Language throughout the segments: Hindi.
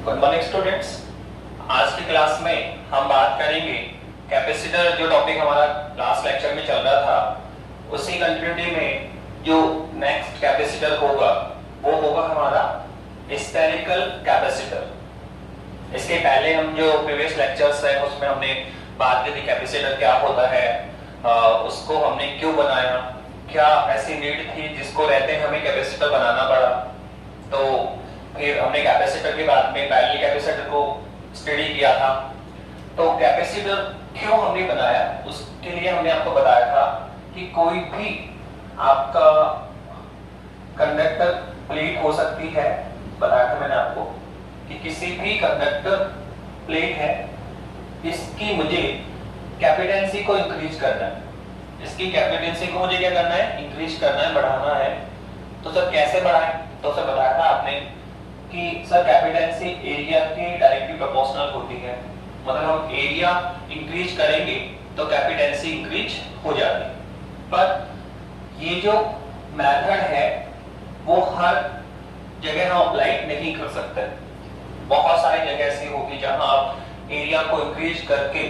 Good morning students. आज की क्लास में हम बात करेंगे कैपेसिटर, जो टॉपिक हमारा लास्ट लेक्चर में चल रहा था उसी कंटिन्यूटी में जो नेक्स्ट कैपेसिटर होगा वो होगा हमारा स्फेरिकल कैपेसिटर। इसके पहले हम जो प्रीवियस लेक्चर्स है उसमें हमने बात की थी कैपेसिटर क्या होता है, उसको हमने क्यों बनाया, क्या ऐसी नीड थी जिसको रहते हमें कैपेसिटर बनाना पड़ा। तो फिर हमने कैपेसिटर के बाद में पैरेलल कैपेसिटर को स्टडी किया था। तो कैपेसिटर क्यों हमने बनाया उसके लिए हमने आपको बताया था कि कोई भी आपका कंडक्टर प्लेट हो सकती है, बताया था मैंने आपको कि किसी भी कंडक्टर प्लेट है, इसकी मुझे कैपेसिटेंसी को इंक्रीज करना है, इसकी कैपेसिटेंसी को मुझे क्या करना है, इंक्रीज करना है, बढ़ाना है। तो सर कैसे बढ़ाएं? तो सर बताया था आपने कि सर कैपेसिटेंसी एरिया के डायरेक्टली प्रोपोर्शनल होती है, मतलब हम एरिया इंक्रीज करेंगे तो कैपेसिटेंसी इंक्रीज हो जाती है। पर ये जो मेथड है वो हर जगह हम अप्लाई नहीं कर सकते। बहुत सारी जगह ऐसी होगी जहां आप एरिया को इंक्रीज करके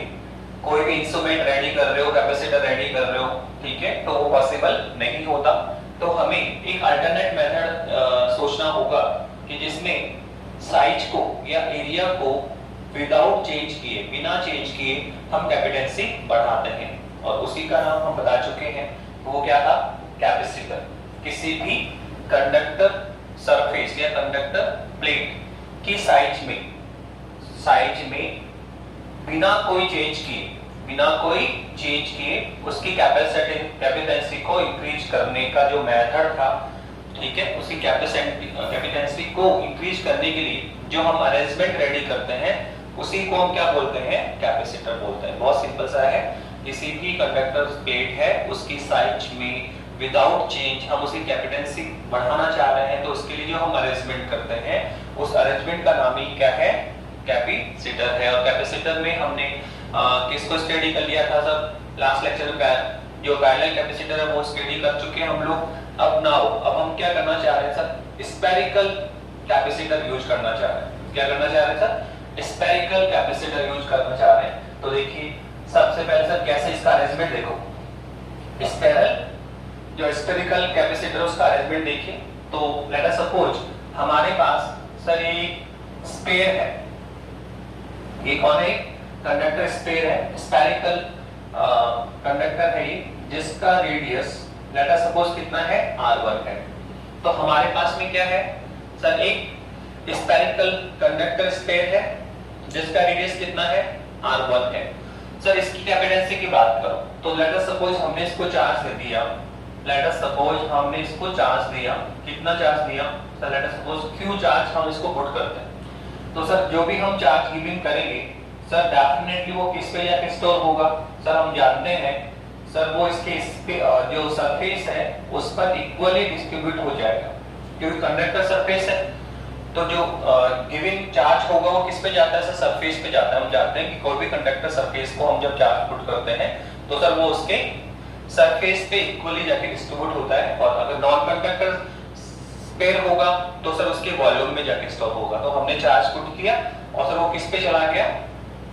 कोई भी इंस्ट्रूमेंट रेडी कर रहे हो, कैपेसिटर रेडी कर रहे हो, ठीक है, तो वो पॉसिबल नहीं होता। तो हमें एक अल्टरनेट मेथड सोचना होगा कि जिसमें साइज को या एरिया को विदाउट चेंज किए, बिना चेंज किए हम कैपेसिटेंसी बढ़ाते हैं, और उसी का नाम हम बता चुके हैं, वो क्या था, कैपेसिटर। किसी भी कंडक्टर सरफेस या कंडक्टर प्लेट की साइज में बिना कोई चेंज किए उसकी कैपेसिटेंसी को इंक्रीज करने का जो मेथड था, ठीक है, उसी कैपेसिटेंसी को इंक्रीज करने के लिए जो हम अरेंजमेंट रेडी करते हैं उसी को हम क्या बोलते हैं, कैपेसिटर बोलते हैं। बहुत सिंपल सा है, किसी भी कंडक्टर प्लेट है उसकी साइज में विदाउट चेंज हम उसी कैपेसिटेंसी बढ़ाना चाह रहे हैं, तो उसके लिए जो हम अरेंजमेंट करते हैं उस अरेंजमेंट का नाम ही क्या है, कैपेसिटर है। और कैपेसिटर में हमने किसको स्टडी कर लिया था सर, लास्ट लेक्चर में जो पैरेलल कैपेसिटर है वो स्टडी कर चुके हैं हम लोग। अब हम क्या करना चाह रहे हैं सर, स्फेरिकल कैपेसिटर यूज करना चाह रहे हैं। क्या करना चाह रहे हैं सर, स्फेरिकल कैपेसिटर यूज करना चाह रहे हैं। तो देखिए सबसे पहले सर कैसे इसका अरेंजमेंट देखो, जो स्फेरिकल कैपेसिटर उसका अरेंजमेंट देखिए। तो लेट अस सपोज हमारे पास सर एक स्फीयर है, ये कौन है, कंडक्टर स्फीयर है, स्फेरिकल कंडक्टर है ये, जिसका रेडियस लेट अस सपोज कितना है, r1 है। तो हमारे पास में क्या है सर, एक स्फेरिकल कंडक्टर स्फीयर है जिसका रेडियस कितना है, r1 है। सर इसकी कैपेसिटेंसी की बात करो तो लेट अस सपोज हमने इसको चार्ज दे दिया, कितना चार्ज दिया sir, let us suppose q charge हम इसको पुट करते हैं। तो सर जो भी हम चार्ज गिविंग करेंगे सर डेफिनेटली वो किस पे जाके स्टोर होगा, सर हम जानते हैं सर वो इसके जो सरफेस है उस पर इक्वली डिस्ट्रीब्यूट हो जाएगा, क्योंकि कंडक्टर सरफेस है तो जो गिविंग चार्ज होगा वो किस पे जाता है सर, सरफेस पे जाता है। हम जानते हैं कि कोई भी कंडक्टर सरफेस को हम जब चार्ज पुट करते हैं तो सर वो उसके सरफेस पे इक्वली जाके डिस्ट्रीब्यूट होता है, और अगर नॉन कंडक्टर स्फीयर होगा तो सर उसके वॉल्यूम में जाके स्टोर होगा। तो हमने चार्ज पुट किया और सर वो किस पे चला गया,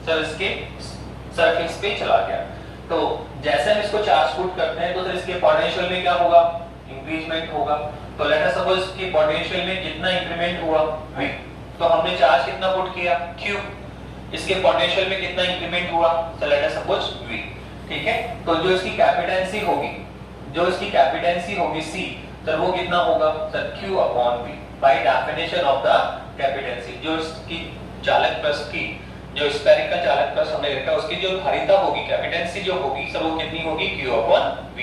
सर इसके सरफेस पे चला गया। तो जैसे हम इसको चार्ज पुट करते हैं तो सर इसके पोटेंशियल में क्या होगा, इंक्रीजमेंट होगा। तो लेट अस सपोज कि पोटेंशियल में कितना इंक्रीमेंट हुआ, v। तो हमने चार्ज कितना पुट किया, q, इसके पोटेंशियल में कितना इंक्रीमेंट हुआ, sir let us suppose v, ठीक है। तो जो इसकी कैपेसिटेंसी होगी c, सर वो कितना होगा sir, q/v by definition of the capacitance. जो इसकी चालक प्लस की जो स्फेरिकल चालक प्लस हमने देखा उसकी जो धारिता होगी, कैपेसिटेंसी जो होगी सर वो कितनी होगी, q/v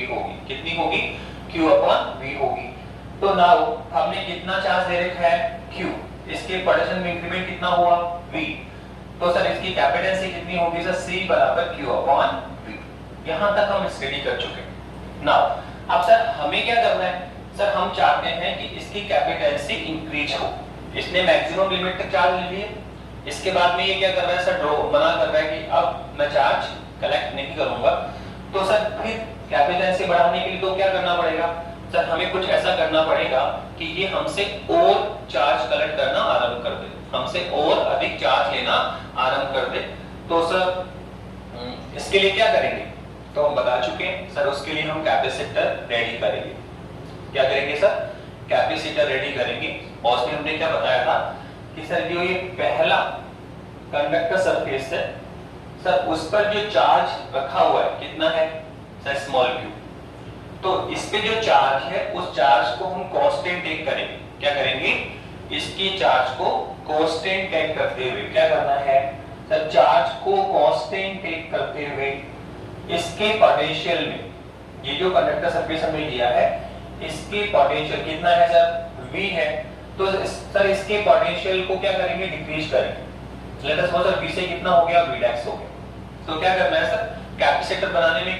होगी। कितनी होगी, q/v होगी। तो नाउ हमने कितना चार्ज दे रखा है, q, इसके पोटेंशियल में इंक्रीमेंट कितना हुआ, v। तो सर इसकी कैपेसिटेंसी कितनी होगी सर, c बराबर q/v। यहां तक हम स्टडी कर चुके हैं। नाउ अब सर हमें क्या करना है, सर हम चाहते हैं कि इसकी कैपेसिटेंसी इंक्रीज हो। इसने मैक्सिमम लिमिट तक चार्ज ले लिए, इसके बाद में ये क्या कर रहा है सर, मना कर रहा है कि अब मैं चार्ज कलेक्ट नहीं करूंगा। तो सर फिर कैपेसिटेंसी बढ़ाने के लिए तो क्या करना पड़ेगा सर, हमें कुछ ऐसा करना पड़ेगा कि ये हमसे और चार्ज कलेक्ट करना आरंभ कर दे। हमसे और अधिक चार्ज लेना आरंभ कर दे, तो सर इसके लिए क्या करेंगे? तो हम बता चुके हैं सर, उसके लिए हम कैपेसिटर रेडी करेंगे। क्या करेंगे सर? कैपेसिटर रेडी करेंगे। और उसमें हमने क्या बताया था कि सर जो ये पहला कंडक्टर सरफेस है सर, उस पर जो चार्ज रखा हुआ है कितना है सर? Small q। तो इस पे जो चार्ज है उस चार्ज को हम कांस्टेंट टेक करेंगे। क्या करेंगे? इसकी चार्ज को कांस्टेंट टेक करते हुए क्या करना है सर? चार्ज को कांस्टेंट टेक करते हुए इसके पोटेंशियल में, ये जो कंडक्टर सरफेस हमने लिया है इसकी पोटेंशियल कितना है सर? v है। तो सर इसके पोटेंशियल को क्या करेंगे? डिक्रीज करेंगे। Let us suppose sir v से कितना हो गया? v डैश हो गया। तो क्या करना है सर? कैपेसिटर बनाने में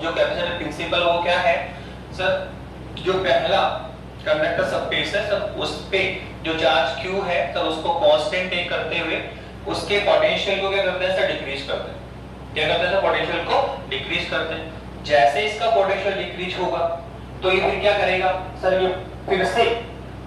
जो कैपेसिटर प्रिंसिपल वो क्या है सर? जो पहला कंडक्टर सरफेस है सर, उस पे जो चार्ज q है सर, उसको कांस्टेंट टेक करते हुए उसके पोटेंशियल को क्या करते हैं सर? डिक्रीज करते हैं। क्या करते हैं सर? पोटेंशियल को डिक्रीज करते हैं। जैसे इसका पोटेंशियल डिक्रीज होगा तो ये फिर क्या करेगा सर? ये फिर से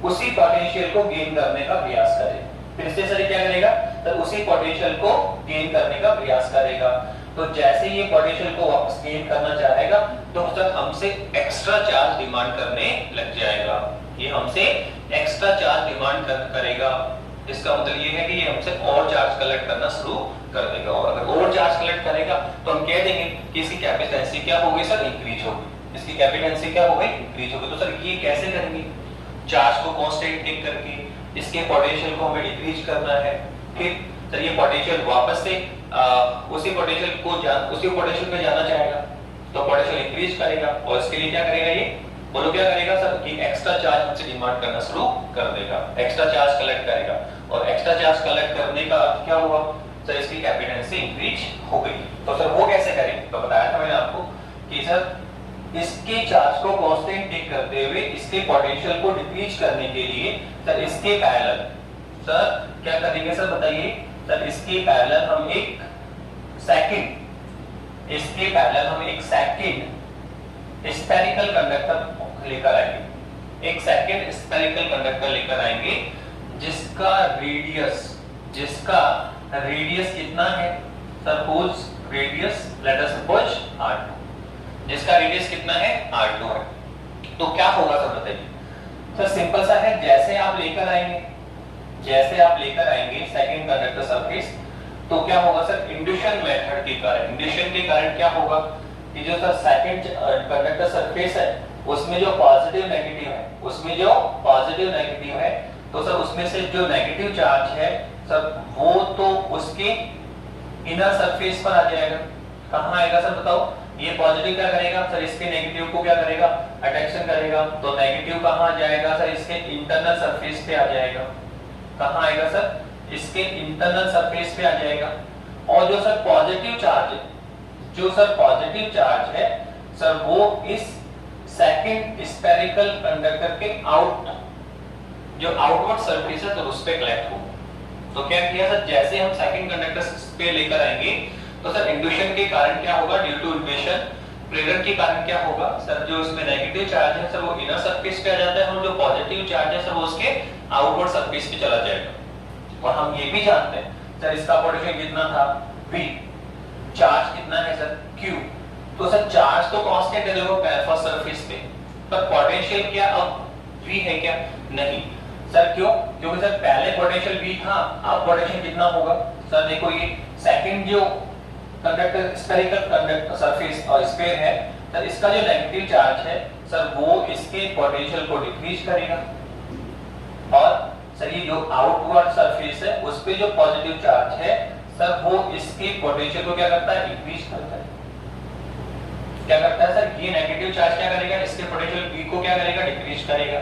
उसी पोटेंशियल को गेन करने का प्रयास करेगा। फिर से सर क्या करेगा सर? उसी पोटेंशियल को गेन करने का प्रयास करेगा। तो जैसे ये पोटेंशियल को वापस गेन करना चाहेगा तो सर हमसे एक्स्ट्रा चार्ज डिमांड करने लग जाएगा। ये हमसे एक्स्ट्रा चार्ज डिमांड करेगा। इसका मतलब ये है कि ये हमसे और चार्ज कलेक्ट करना शुरू कर देगा। और अगर और चार्ज कलेक्ट करेगा तो हम कह देंगे कि इसकी कैपेसिटेंसी क्या होगी सर? इंक्रीज होगी। इसकी कैपेसिटेंसी क्या होगी? इंक्रीज होगी। तो सर ये कैसे करेंगे? चार्ज को कांस्टेंट टेक करके इसके पोटेंशियल को हमें डिक्रीज करना है। फिर सर ये पोटेंशियल वापस से उसी पोटेंशियल पे जाना चाहेगा तो पोटेंशियल इंक्रीज करेगा। और इसके लिए क्या करेगा? ये बोलो क्या करेगा सर? कि एक्स्ट्रा चार्ज हमसे डिमांड करना शुरू कर देगा। एक्स्ट्रा चार्ज कलेक्ट करेगा। और एक्स्ट्रा चार्ज कलेक्ट करने का अर्थ क्या हुआ सर? इसकी कैपेसिटेंसी इंक्रीज हो गई। तो सर वो कैसे करेंगे? तो बताया था मैंने आपको कि सर इसके चार्ज को कांस्टेंट टेक करते हुए इसके पोटेंशियल को डिक्रीज करने के लिए सर इसके पैरेलल सर क्या करेंगे सर? बताइए सर। इसके पैरेलल हम एक सेकंड स्फेरिकल कंडक्टर लेकर आएंगे। एक सेकंड स्फेरिकल कंडक्टर लेकर आएंगे जिसका रेडियस कितना है? Suppose radius let us suppose r2। जिसका रेडियस कितना है? r2 है। तो क्या होगा सर? बताइए सर। सिंपल सा है। जैसे आप लेकर आएंगे सेकंड कंडक्टर सरफेस, तो क्या होगा सर? इंड्यूशन मेथड के कारण क्या होगा कि जो सर सेकंड कंडक्टर सरफेस है उसमें जो पॉजिटिव नेगेटिव है तो सर उसमें से जो नेगेटिव चार्ज है सर वो तो उसके इनर सरफेस पर आ जाएगा। कहां आएगा सर? बताओ। ये पॉजिटिव क्या करेगा सर? इसके नेगेटिव को क्या करेगा? अट्रैक्शन करेगा। तो नेगेटिव कहां आ जाएगा सर? इसके इंटरनल सरफेस पे आ जाएगा। कहां आएगा सर? इसके इंटरनल सरफेस पे आ जाएगा। और जो सर पॉजिटिव चार्ज है सर वो इस सेकंड स्फेरिकल कंडक्टर के आउटवर्ड सरफेस है तो उस पे कलेक्ट होगा। तो क्या किया सर? जैसे हम सेकंड कंडक्टर पे लेकर आएंगे तो सर इंड्यूशन के कारण क्या होगा? ड्यू टू इन्वेशन प्रेरण के कारण क्या होगा सर? जो इसमें नेगेटिव चार्ज है सर वो इनर सरफेस पे आ जाता है और जो पॉजिटिव चार्ज है सर वो उसके आउटवर्ड सरफेस पे चला जाएगा। और हम ये भी जानते हैं सर इसका पोटेंशियल कितना था? v। चार्ज कितना है सर? q। तो सर चार्ज तो कांस्टेंट है देखो फर्स्ट सरफेस पे, पर पोटेंशियल क्या अब v है क्या? नहीं सर। क्यों? क्योंकि सर पहले पोटेंशियल v था, अब पोटेंशियल कितना होगा सर? देखो ये सेकंड जो कंडक्टर स्फेरिकल कंडक्टर सरफेस और स्फीयर है सर, इसका जो नेगेटिव चार्ज है सर वो इसके पोटेंशियल को डिक्रीज करेगा। और सर ये जो आउटवर्ड सरफेस है उस पे जो पॉजिटिव चार्ज है सर वो इसके पोटेंशियल को क्या करता है? इंक्रीज करता है। क्या करता है सर? ये नेगेटिव चार्ज क्या करेगा? इसके पोटेंशियल v को क्या करेगा? डिक्रीज करेगा।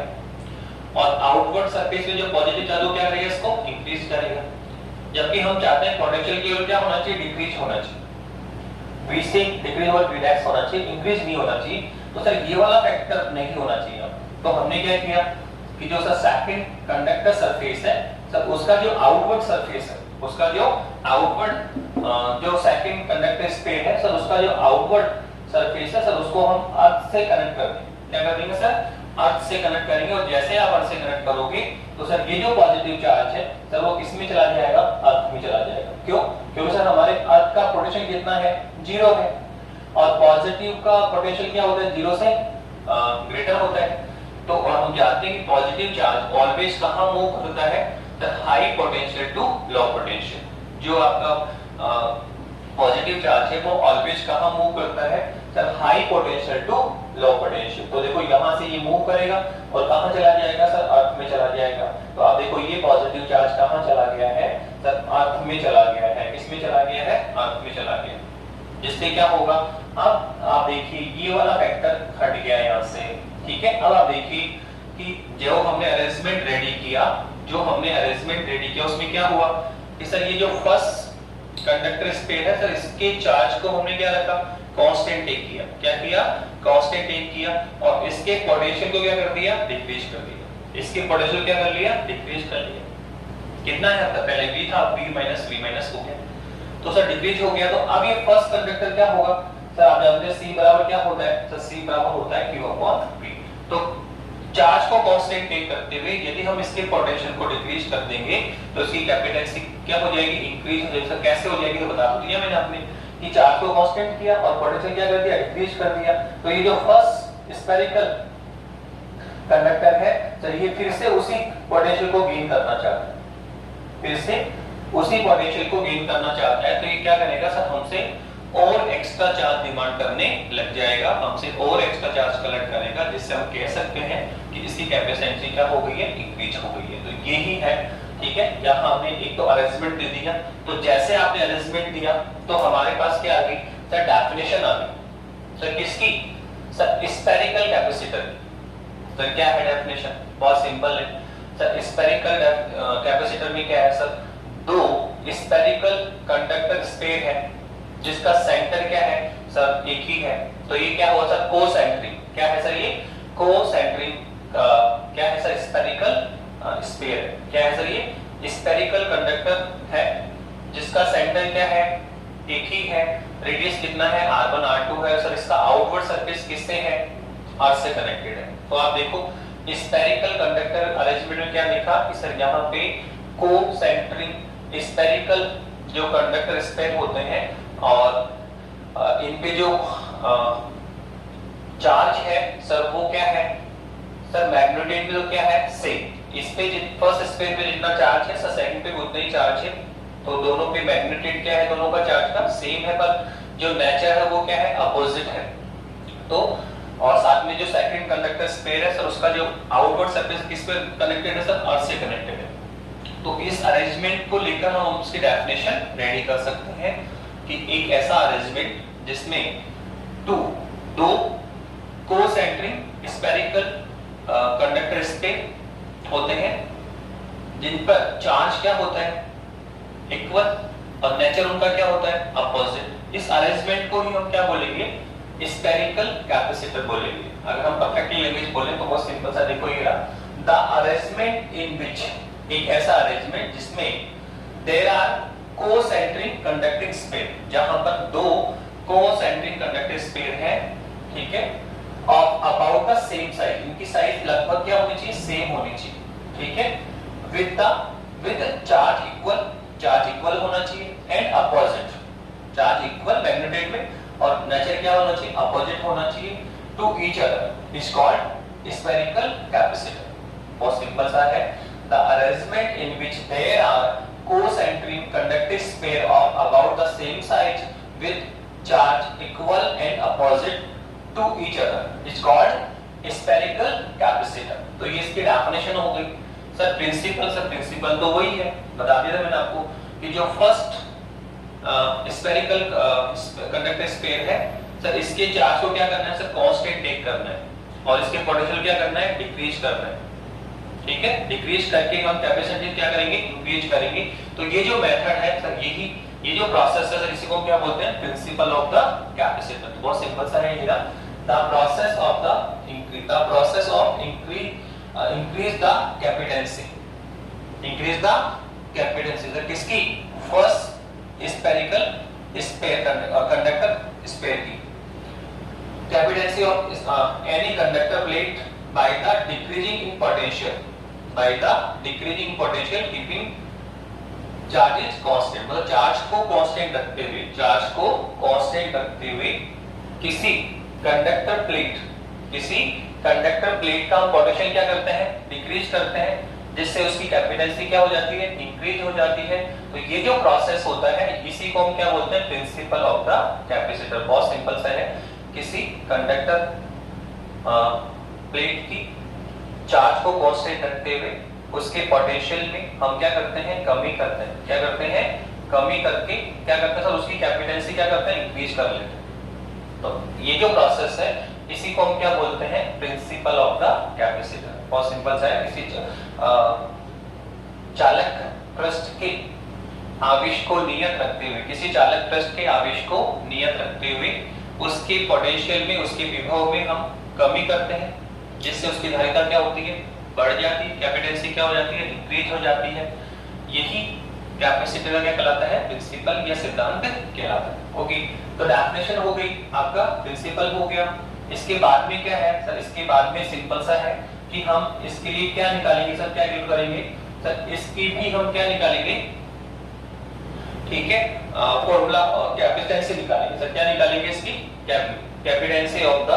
और आउटवर्ड सरफेस पे जो पॉजिटिव चार्ज वो क्या करेगा? इसको इंक्रीज करेगा। जबकि हम चाहते हैं पोटेंशियल की क्या होना चाहिए? डिक्रीज होना चाहिए। v से डिक्रीज और v डैश होना चाहिए, इंक्रीज नहीं होना चाहिए। तो सर ये वाला फैक्टर नहीं होना चाहिए। तो हमने क्या किया कि जो सर सेकंड कंडक्टर सरफेस है सर उसका जो आउटवर्ड सरफेस है, उसका जो आउटवर्ड जो सेकंड कंडक्टर स्पेयर है सर उसका जो आउटवर्ड सरफेस है सर उसको हम अर्थ से कनेक्ट कर देंगे। क्या कर देंगे सर? अर्थ से कनेक्ट करेंगे और जैसे आप अर्थ से कनेक्ट करोगे तो सर ये जो पॉजिटिव चार्ज है सर वो किस में चला जाएगा, अर्थ में चला जाएगा। क्यों? क्योंकि सर हमारे अर्थ का पोटेंशियल कितना है, 0 है, और पॉजिटिव का पोटेंशियल क्या होता है, 0 से ग्रेटर होता है। तो और हम जानते हैं कि पॉजिटिव चार्ज ऑलवेज कहां मूव करता है, sir high potential to low potential. जो आपका पॉजिटिव चार्ज है वो ऑलवेज कहां मूव करता है, sir high potential to low potential. तो देखो यहां से ये मूव करेगा और कहां चला जाएगा, सर अर्थ में चला जाएगा। तो आप देखो ये पॉजिटिव चार्ज कहां चला गया है, सर अर्थ में चला गया है। किसमें चला गया है, अर्थ में चला गया। जिससे क्या होगा, अब आप देखिए ये वाला फैक्टर हट गया यहां से, ठीक है। अब आप देखिए कि जो हमने अरेंजमेंट रेडी किया, उसमें क्या हुआ कि सर ये जो फर्स्ट कंडक्टर स्पेयर है सर, इसके चार्ज को हमने क्या रखा, कांस्टेंट टेक किया। क्या किया, कांस्टेंट टेक किया, और इसके पोटेंशियल को क्या कर दिया, डिक्रीज कर दिया। इसके पोटेंशियल क्या कर लिया, डिक्रीज कर लिया। कितना है आपका, पहले v था, v माइनस हो गया, तो सर डिक्रीज हो गया। तो अब ये फर्स्ट कंडक्टर क्या होगा, सर आप जानते हैं c बराबर क्या होता है, सर c बराबर होता है q/v। तो चार्ज को कांस्टेंट टेक करते हुए यदि हम इसके पोटेंशियल को डिक्रीज कर देंगे तो इसकी कैपेसिटी क्या हो जाएगी, इंक्रीज हो जाएगी। सर कैसे हो जाएगी, तो बता दिया मैंने आपने कि चार्ज को कांस्टेंट किया और पोटेंशियल क्या कर दिया, डिक्रीज कर दिया। तो ये जो फर्स्ट स्फेरिकल कंडक्टर है सर, ये फिर से उसी पोटेंशियल को गेन करना चाहता है, तो ये क्या करेगा सर, हमसे और एक्स्ट्रा चार्ज डिमांड करने लग जाएगा, हमसे और एक्स्ट्रा चार्ज कलेक्ट करेगा, जिससे हम कह सकते हैं कि इसकी कैपेसिटी क्या हो गई है, इंक्रीज हो गई है। तो यही है, ठीक है। यहाँ हमने एक तो अरेंजमेंट दे दिया, तो जैसे आपने अरेंजमेंट दिया तो हमारे पास क्या आ गई, सर डेफिनेशन आ गई। सर किसकी, सर स्फेरिकल कैपेसिटर। सर क्या है डेफिनेशन, बहुत सिंपल है सर। स्फेरिकल कैपेसिटर में क्या है सर, दो स्फेरिकल कंडक्टर स्पेयर है जिसका सेंटर क्या है सर, एक ही है। तो ये क्या हुआ सर, कोसेंट्रिक। क्या है सर, ये कोसेंट्रिक क्या है सर, स्फेरिकल स्फीयर। क्या है सर, ये स्फेरिकल कंडक्टर है जिसका सेंटर क्या है, एक ही है। रेडियस कितना है, r1 r2 है सर। इसका आउटवर्ड सरफेस किससे है, अर्थ से कनेक्टेड है। तो आप देखो स्फेरिकल कंडक्टर अरेंजमेंट में क्या लिखा कि सर यहाँ पे कोसेंट्रिक स्फेरिकल जो कंडक्टर स्पेयर होते हैं और इन पे जो चार्ज है सर वो क्या है सर, मैग्नेटिक में तो क्या है, सेम। इस पे फर्स्ट स्पेयर पे जितना चार्ज है सर, सेकंड पे उतना ही चार्ज है। तो दोनों पे मैग्नेटिक क्या है, दोनों का चार्ज का सेम है, पर जो नेचर है वो क्या है, अपोजिट है। तो और साथ में जो सेकंड कंडक्टर स्पेयर है सर, उसका जो आउटवर्ड सरफेस किस पे कनेक्टेड है सर, अर्थ से कनेक्टेड है। तो इस अरेंजमेंट को लेकर हम उसकी डेफिनेशन रेडी कर सकते हैं कि एक ऐसा अरेंजमेंट जिसमें दो कोसेंट्रिक स्फेरिकल कंडक्टर स्पेयर होते हैं जिन पर चार्ज क्या होता है, इक्वल, और नेचर उनका क्या होता है, अपोजिट। इस अरेंजमेंट को ही हम क्या बोलेंगे, स्फेरिकल कैपेसिटर बोलेंगे। अगर हम परफेक्टली लैंग्वेज बोलें तो बहुत सिंपल सा देखो ये रहा, द अरेंजमेंट इन विच, एक ऐसा अरेंजमेंट जिसमें there are concentric conducting sphere, जहां पर दो कोसेंट्रिक कंडक्टिंग स्पेयर है, ठीक है, of about the same size. इनकी साइज लगभग क्या होनी चाहिए, सेम होनी चाहिए, ठीक है, विद चार्ज इक्वल होना चाहिए and opposite, charge equal magnetic में, और नेचर क्या होना चाहिए, अपोजिट होना चाहिए to each other, is called spherical capacitor. बहुत सिंपल सा है, the arrangement in which there are concentric conductive sphere of about the same size with charge equal and opposite to each other is called spherical capacitor. तो ये इसकी डेफिनेशन हो गई सर। प्रिंसिपल तो वही है, बता दिया था मैंने आपको कि जो फर्स्ट स्फेरिकल कंडक्टर स्पेयर है सर, इसके चार्ज को क्या करना है सर, कांस्टेंट टेक करना है, और इसके पोटेंशियल क्या करना है, डिक्रीज करना है, ठीक है। डिक्रीज करके हम कैपेसिटी क्या करेंगे, इंक्रीज करेंगे। तो ये जो मेथड है सर, ये जो प्रोसेस है सर, इसी को क्या बोलते हैं, प्रिंसिपल ऑफ द कैपेसिटर। बहुत सिंपल सा है ये, the process of increase the capacitance, sir किसकी, first spherical sphere conductor sphere की। Capacitance of any conductor plate by the decreasing in potential, by the decreasing potential keeping charges constant, मतलब चार्ज को कांस्टेंट रखते हुए, चार्ज को कांस्टेंट रखते हुए किसी कंडक्टर प्लेट का हम पोटेंशियल क्या करते हैं, डिक्रीज करते हैं, जिससे उसकी कैपेसिटी क्या हो जाती है, इंक्रीज हो जाती है। तो ये जो प्रोसेस होता है इसी को हम क्या बोलते हैं, प्रिंसिपल ऑफ द कैपेसिटर। बहुत सिंपल सा है, किसी कंडक्टर प्लेट की चार्ज को कांस्टेंट रखते हुए उसके पोटेंशियल में हम क्या करते हैं, कमी करते हैं। क्या करते हैं, कमी करके क्या करते हैं सर, उसकी कैपेसिटी क्या करते हैं, इंक्रीज कर लेते हैं। तो ये जो प्रोसेस है इसी को हम क्या बोलते हैं, प्रिंसिपल ऑफ द कैपेसिटर। बहुत सिंपल सा है, किसी चालक पृष्ठ के आवेश को नियत रखते हुए, किसी चालक पृष्ठ के आवेश को नियत रखते हुए उसके पोटेंशियल में, उसके विभव में हम कमी करते हैं, जिससे उसकी धारिता क्या होती है, बढ़ जाती है, कैपेसिटी क्या हो जाती है, इंक्रीज हो जाती है। यही कैपेसिटर का क्या कहलाता है, प्रिंसिपल या सिद्धांत कहलाता है। ओके, तो डेफिनेशन हो गई, आपका प्रिंसिपल हो गया। इसके बाद में क्या है सर, इसके बाद में सिंपल सा है कि हम इसके लिए क्या निकालेंगे सर, क्या कैलकुलेट करेंगे सर, इसकी भी हम क्या निकालेंगे, ठीक है, फॉर्मूला कैपेसिटेंस निकालेंगे सर। क्या निकालेंगे, इसकी capacitance of the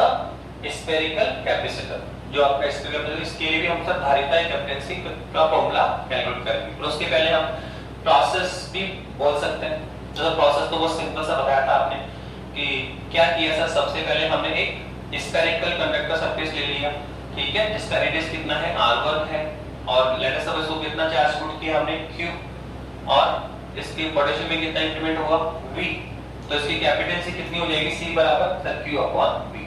spherical capacitor, जो आपका स्फेरिकल, इसके लिए भी हम सर धारिता कैपेसिटेंस का फॉर्मूला कैलकुलेट करेंगे। तो उसके पहले हम प्रोसेस भी बोल सकते हैं। जो प्रोसेस तो बहुत सिंपल सा बताया था आपने कि क्या किया सर, सबसे पहले हमने एक स्फेरिकल कंडक्टर सरफेस ले लिया, ठीक है, जिसका रेडियस कितना है, r1 है, और लेट अस सपोज कितना चार्ज पुट किया हमने, q, और इसकी पोटेंशियल में कितना इंक्रीमेंट होगा, v। तो इसकी कैपेसिटेंसी कितनी हो जाएगी, c बराबर सर q/v।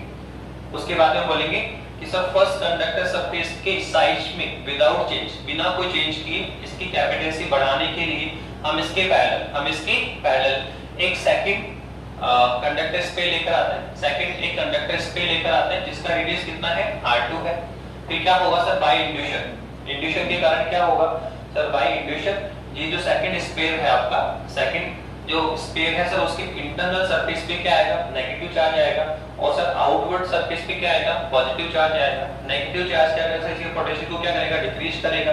उसके बाद में बोलेंगे कि सर फर्स्ट कंडक्टर सरफेस के साइज में विदाउट चेंज, बिना कोई चेंज किए इसकी कैपेसिटेंसी बढ़ाने के लिए हम इसके पैरेलल एक सेकंड कंडक्टर स्पेयर लेकर आते हैं, सेकंड एक कंडक्टर स्पेयर लेकर आते हैं जिसका रेडियस कितना है, r2 है। फिर क्या होगा सर, बाय इंड्यूशन के कारण क्या होगा सर, बाय इंड्यूशन ये जो सेकंड स्पेयर है आपका, सेकंड जो स्पेयर है सर, उसके इंटरनल सरफेस पे क्या आएगा, नेगेटिव चार्ज आएगा, और सर आउटवर्ड सरफेस पे क्या आएगा, पॉजिटिव चार्ज आएगा। नेगेटिव चार्ज क्या करेगा, इसके पोटेंशियल को क्या करेगा, डिक्रीज करेगा,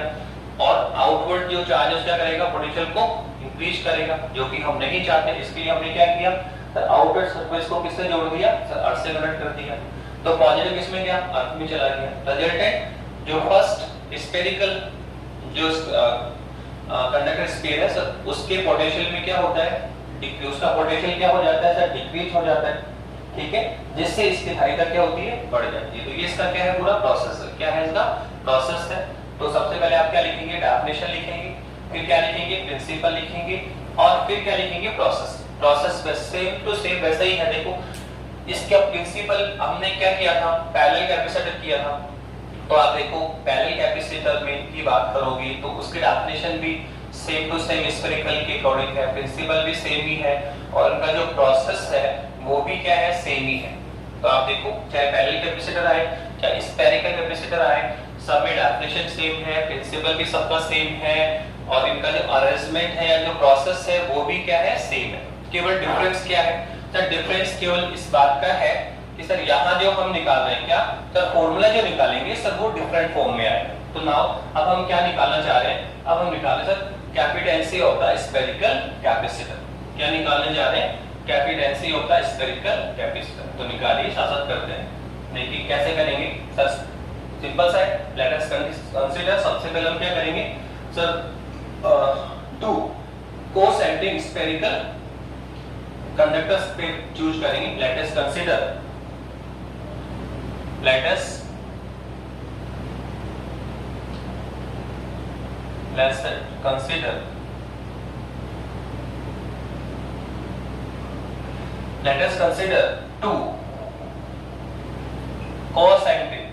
और आउटवर्ड जो चार्ज है क्या करेगा, पोटेंशियल को इंक्रीज करेगा, जो कि हम नहीं चाहते। इसलिए हमने क्या किया सर, आउटवर्ड सरफेस को किससे जोड़ दिया सर, अर्थ से कनेक्ट कर दिया। तो पॉजिटिव किसमें गया, अर्थ में चला गया। रिजल्टेंट जो फर्स्ट स्फेरिकल जो कंडक्टर स्फीयर है सर, उसके पोटेंशियल में क्या होता है, उसका पोटेंशियल क्या हो जाता है सर, डिक्रीज हो जाता है, ठीक है, जिससे इसकी धारिता क्या होती है, बढ़ जाती है। तो ये इसका क्या है, पूरा प्रोसेस है। क्या है इसका प्रोसेस है। तो सबसे पहले आप क्या लिखेंगे, डेफिनेशन लिखेंगे, फिर क्या लिखेंगे, प्रिंसिपल लिखेंगे, और फिर क्या लिखेंगे, process. Process same to same वैसा ही है। देखो इसका प्रिंसिपल हमने क्या किया था, पैरेलल कैपेसिटर किया था। तो आप देखो पैरेलल कैपेसिटर में की बात करोगे तो उसकी डेफिनेशन भी सेम टू सेम स्फेरिकल के अकॉर्डिंग है, प्रिंसिपल भी सेम ही है, और उनका जो प्रोसेस है वो भी क्या है, सेम ही है। तो आप देखो चाहे पैरेलल कैपेसिटर आए चाहे स्फेरिकल कैपेसिटर आए, सब में डेफिनेशन सेम है, प्रिंसिपल भी सबका सेम है, और इनका जो अरेंजमेंट है या जो प्रोसेस है वो भी क्या है, सेम है। केवल डिफरेंस क्या है सर, डिफरेंस केवल इस बात का है कि सर यहाँ जो हम निकाल रहे हैं क्या सर, फॉर्मूला जो निकालेंगे सर वो डिफरेंट फॉर्म में आएगा। तो नाउ अब हम क्या निकालना चाह रहे हैं, अब हम निकाल रहे हैं sir capacitance of the spherical capacitor. क्या निकालने जा रहे हैं, capacitance of the spherical capacitor. तो निकालिए, साथ करते हैं। देखिए कैसे करेंगे सर, सिंपल सा है। लेट अस कंसीडर, सबसे पहले हम क्या करेंगे सर, टू को-सेंट्रिक स्फेरिकल कंडक्टर्स पे चूज करेंगे। Let us consider, let's consider two concentric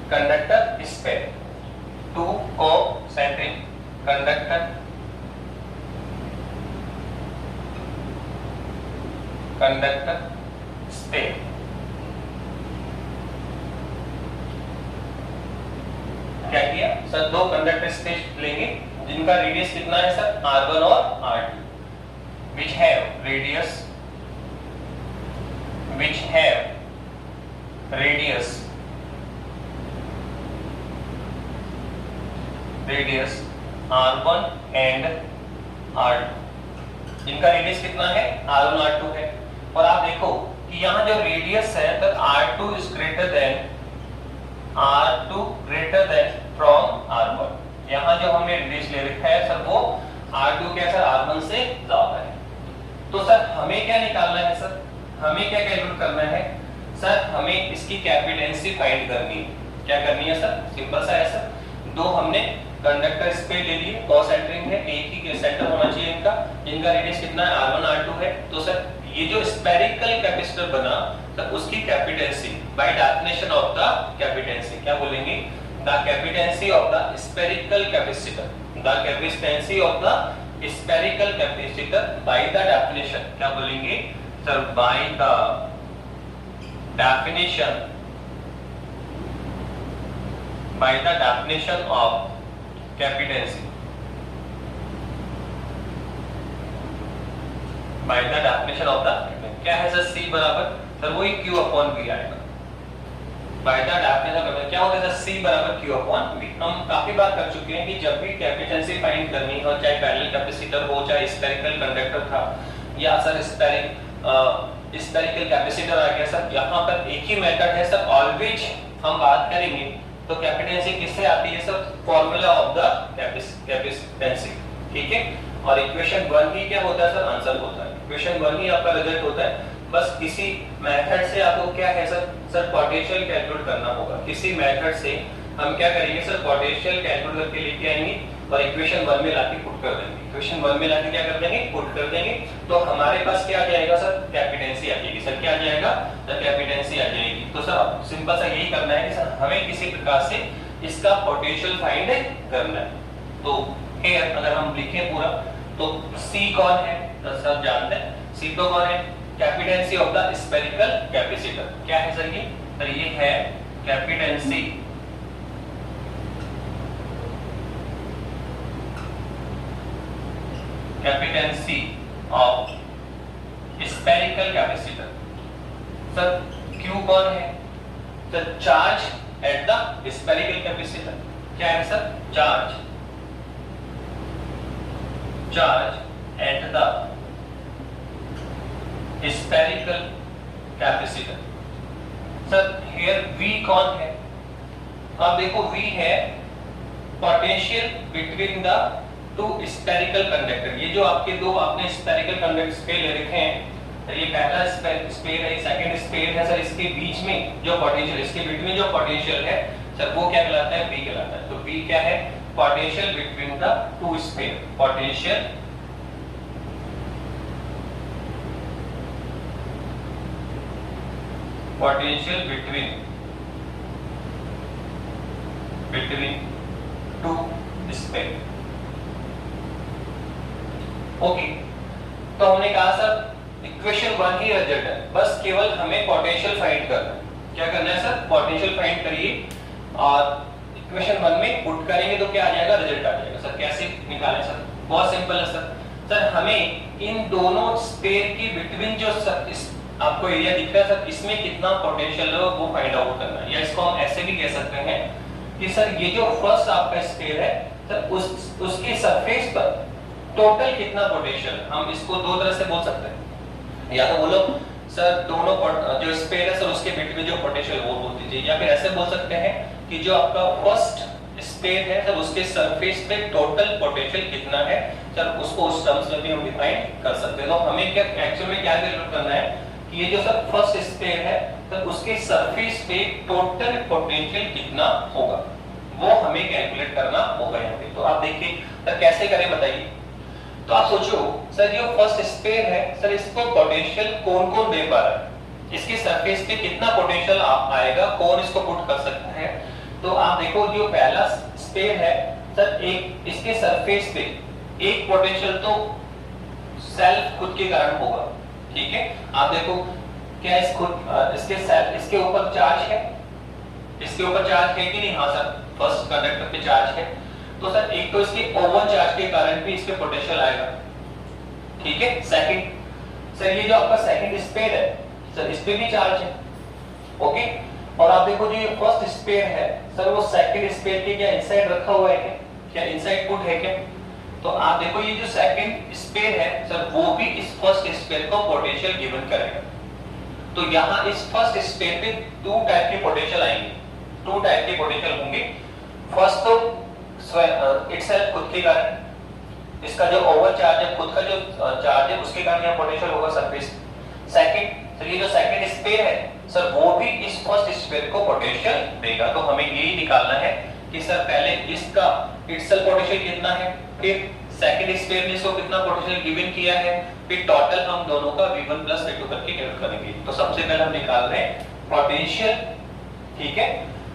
conductor sphere, two concentric conductor sphere. क्या किया सर, दो कंडक्टर स्पेस लेंगे जिनका रेडियस कितना है सर, r1 और r2, which have radius r1 and r2, जिनका रेडियस कितना है r1 r2 है। और आप देखो कि यहाँ जो रेडियस है तो r2 is greater than from r1, यहाँ जो हमने रेडियस ले रखा है सर वो r2 क्या सर r1 से ज्यादा है। तो सर हमें क्या निकालना है सर, हमें क्या कैलकुलेट करना है सर, हमें इसकी कैपेसिटेंसी फाइंड करनी है। क्या करनी है सर, सिंपल सा है सर, दो हमने कंडक्टर स्पेस ले लिए, कॉस सेंटरिंग है, एक ही सेंटर होना चाहिए इनका, जिनका रेडियस कितना है r1 r2 है। तो सर ये जो स्फेरिकल कैपेसिटर बना सर उसकी capacitance by definition of the capacitance क्या बोलेंगे, the capacitance of the spherical capacitor, the capacitance of the spherical capacitor by the definition क्या बोलेंगे sir, by the definition of capacitance, by the definition of the क्या है सर, C बराबर सर वही Q अपॉन V आएगा। बाय द डेफिनेशन क्या होता है सर, C बराबर Q अपॉन V। हम काफी बार कर चुके हैं कि जब भी कैपेसिटेंसी फाइंड करनी हो, चाहे पैरेलल कैपेसिटर हो, चाहे स्फेरिकल कंडक्टर था या सर स्फेरिकल कैपेसिटर आ गया सर, यहाँ पर एक ही मेथड है सर, ऑलवेज हम बात करेंगे तो कैपेसिटेंसी किससे आती है सर, फार्मूला ऑफ द कैपेसिटेंसी, ठीक है। और इक्वेशन 1 ही क्या होता है सर, आंसर होता है, इक्वेशन 1 ही आपका रिजल्ट होता है। बस किसी मेथड से आपको क्या है सर पोटेंशियल कैलकुलेट करना होगा, किसी मेथड से हम क्या करेंगे सर, पोटेंशियल कैलकुलेट करके लेके आएंगे और इक्वेशन 1 में लाके पुट कर देंगे, इक्वेशन 1 में लाके क्या कर देंगे, पुट कर देंगे। तो हमारे पास क्या आ जाएगा सर, कैपेसिटेंसी आ जाएगी सर, क्या आ जाएगा सर, कैपेसिटेंसी आ जाएगी। तो सर सिंपल सा यही करना है कि सर हमें किसी प्रकार से इसका पोटेंशियल फाइंड करना है। तो हियर अगर हम लिखें पूरा तो C कौन है तो सब जानते हैं, C तो कौन है, capacitance of the spherical capacitor. क्या है सर ये है capacitance of spherical capacitor. Sir Q कौन है sir, charge at the spherical capacitor. क्या है sir, charge at the spherical capacitor। Sir here V कौन है, अब देखो V है potential between the two spherical conductor. ये जो आपके दो आपने स्फेरिकल कंडक्टर स्पेयर ले रखे हैं, ये पहला स्पेयर है, सेकंड स्पेयर है सर, इसके बीच में जो पोटेंशियल, इसके बिटवीन जो पोटेंशियल है सर वो क्या कहलाता है, V कहलाता है। तो V क्या है, potential between the two sphere, potential between two sphere. Okay, तो हमने कहा सर इक्वेशन 1 ही रिजल्ट है, बस केवल हमें पोटेंशियल फाइंड करना है। क्या करना है सर, पोटेंशियल फाइंड करिए और इक्वेशन 1 में पुट करेंगे तो क्या आ जाएगा, रिजल्ट आ जाएगा। सर कैसे निकालें सर, बहुत सिंपल है सर हमें इन दोनों स्पेयर की बिटवीन जो आपको एरिया दिख रहा है सर, इसमें कितना पोटेंशियल है वो फाइंड आउट करना है। या इसको हम ऐसे भी कह सकते हैं कि सर ये जो फर्स्ट आपका स्पेयर है सर उसके सरफेस पर टोटल कितना पोटेंशियल है। हम इसको दो तरह से बोल सकते हैं, या तो बोलो सर दोनों जो स्पेयर है सर उसके बिटवीन जो पोटेंशियल वो बोल दीजिए, या फिर ऐसे बोल सकते हैं कि जो आपका फर्स्ट स्पेयर है सर उसके सरफेस पे टोटल पोटेंशियल कितना है सर, उसको उस टर्म्स में भी हम डिफाइन कर सकते हैं। तो हमें क्या एक्चुअल में क्या कैलकुलेट करना है कि ये जो सर फर्स्ट स्पेयर है सर उसके सरफेस पे टोटल पोटेंशियल कितना होगा वो हमें कैलकुलेट करना होगा यहाँ पे। तो आप देखिए सर कैसे करें बताइए। तो आप सोचो सर जो फर्स्ट स्पेयर है सर इसको पोटेंशियल कौन दे पा रहा है, इसके सरफेस पे कितना पोटेंशियल आएगा, कौन इसको पुट कर सकता है। तो आप देखो जो पहला स्पेयर है सर एक इसके सरफेस पे एक पोटेंशियल तो सेल्फ खुद के कारण होगा, ठीक है। आप देखो क्या इसके ऊपर चार्ज है, इसके ऊपर चार्ज है कि नहीं? हाँ सर, फर्स्ट कंडक्टर पे चार्ज है। तो सर एक तो इसके ओवन चार्ज के कारण भी इसके पोटेंशियल आएगा, ठीक है। सेकंड सर ये जो आपका सेकंड स्पेयर है सर, इस पे भी चार्ज है, ओके। और आप देखो जो ये फर्स्ट स्पेयर है सर, वो सेकंड स्पेयर के क्या इनसाइड रखा हुआ है क्या इनसाइड पुट है क्या? तो आप देखो ये जो सेकंड स्पेयर है सर, वो भी इस फर्स्ट स्पेयर को पोटेंशियल गिवन करेगा। तो यहाँ इस फर्स्ट स्पेयर पे टू टाइप के पोटेंशियल आएंगे, टू टाइप के पोटेंशियल होंगे। फर्स्ट तो इटसेल्फ खुद के कारण, इसका जो ओवर चार्ज है, खुद का जो चार्ज है उसके कारण यह पोटेंशियल होगा सरफेस। सेकंड सर ये जो सेकंड स्पेयर है सर, वो भी इस फर्स्ट स्पेयर को पोटेंशियल देगा। तो हमें यही निकालना है कि सर पहले इसका इटसेल्फ पोटेंशियल कितना है, फिर सेकंड स्पेयर ने इसको कितना पोटेंशियल गिवन किया है, फिर टोटल हम दोनों का V1 प्लस V2 करके कैलकुलेट करेंगे। तो सबसे पहले हम निकाल रहे हैं पोटेंशियल, ठीक है,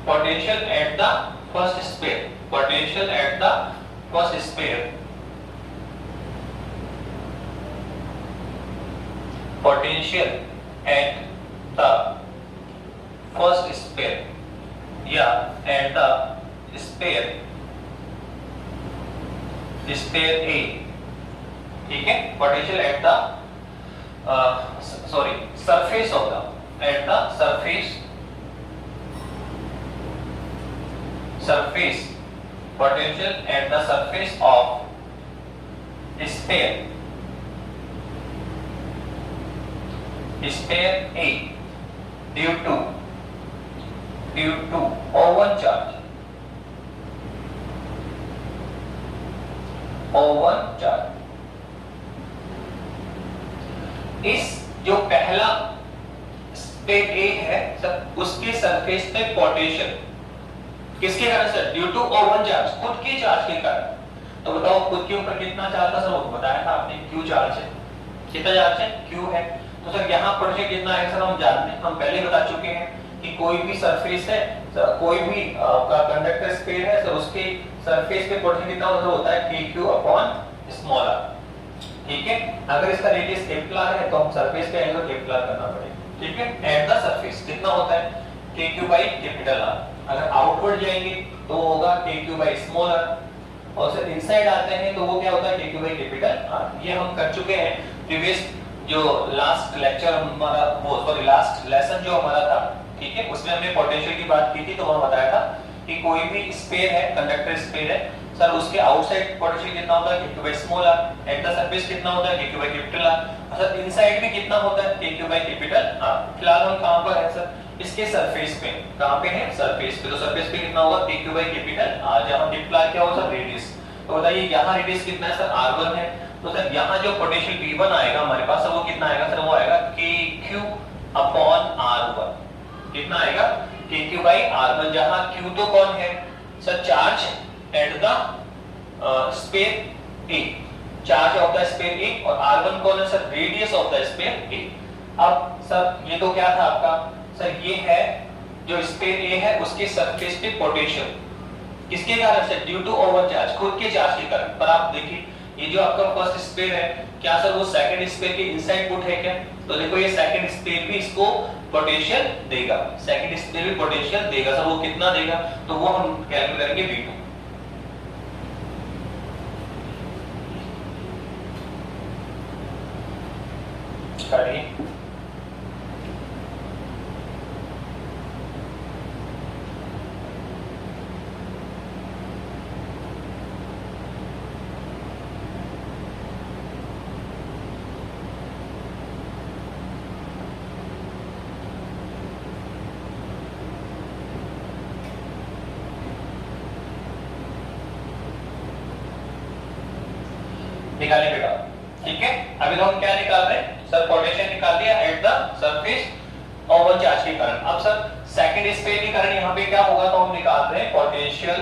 potential at the first sphere, potential at the first sphere, potential at the first sphere या एट द स्पेयर A, ठीक है, potential at the surface of the, at the surface potential at the surface of sphere A due to open charge, इस जो पहला स्पेयर A है सर, उसके सरफेस पे पोटेंशियल किसके कारण sir? Due to own charge, खुद के चार्ज के कारण। तो बताओ खुद के ऊपर कितना चार्ज था सर? वो बताया था आपने, Q चार्ज है। कितना चार्ज है? Q है। तो सर यहाँ पोटेंशियल कितना है सर? हम जानते हैं, हम पहले बता चुके हैं कि कोई भी सरफेस है सर, कोई भी आपका कंडक्टर स्पेयर है सर, उसके सरफेस पे पोटेंशियल कितना होता है? KQ अपॉन स्मॉल r, ठीक है। अगर इसका रेडियस कैपिटल R है तो हम सरफेस पे एंगल कैपिटल R करना पड़ेगा, ठीक है। एट द सरफेस कितना होता है? KQ by capital R। अगर आउटवर्ड जाएंगे तो होगा KQ बाई स्मॉल r, और सर इनसाइड आते हैं तो वो क्या होता है? KQ by capital R। ये हम कर चुके हैं प्रीवियस जो लास्ट लेक्चर हमारा, वो सॉरी लास्ट लेसन जो हमारा था, ठीक है, उसमें हमने पोटेंशियल की बात की थी। तो वहां बताया था कि कोई भी स्पेयर है, कंडक्टर स्पेयर है सर, उसके आउटसाइड पोटेंशियल कितना होता है? KQ by small r। Eight the surface कितना होता है? KQ by capital R। Sir inside भी कितना होता है? KQ by capital R। फिलहाल हम कहां पर है सर? इसके सरफेस पे। कहां पे है? सरफेस पे। तो सरफेस पे कितना होगा? KQ by capital R। जहां कैपिटल क्या होगा सर? रेडियस। तो बताइए यहाँ रेडियस कितना है सर? R1 है। तो सर यहाँ जो पोटेंशियल V1 आएगा हमारे पास, वो कितना आएगा सर? वो आएगा KQ अपॉन R1। कितना आएगा? KQ बाई R1, जहां Q तो कौन है sir? Charge at the sphere A, charge of the sphere A, और R1 कौन है sir? Radius of the sphere A। अब सर ये तो क्या था आपका सर? ये है जो स्पेयर A है उसके सरफेस पे पोटेंशियल किसके कारण से? ड्यू टू ओवर चार्ज, खुद के चार्ज के कारण। पर आप देखिए ये जो आपका फर्स्ट स्पेयर है, क्या सर वो सेकंड स्पेयर के इनसाइड पुट है क्या? तो देखो ये सेकंड स्पेयर भी इसको पोटेंशियल देगा, सेकंड स्पेयर भी पोटेंशियल देगा सर। वो कितना देगा? तो वो हम कैलकुलेट करेंगे V2। करिए निकालिए बेटा, ठीक है। अभी तो हम क्या निकाल रहे हैं सर? पोटेंशियल निकाल दिया eight the surface oven charge के कारण। अब सर सेकंड स्पेयर के कारण यहाँ पे क्या होगा? तो हम निकाल रहे हैं potential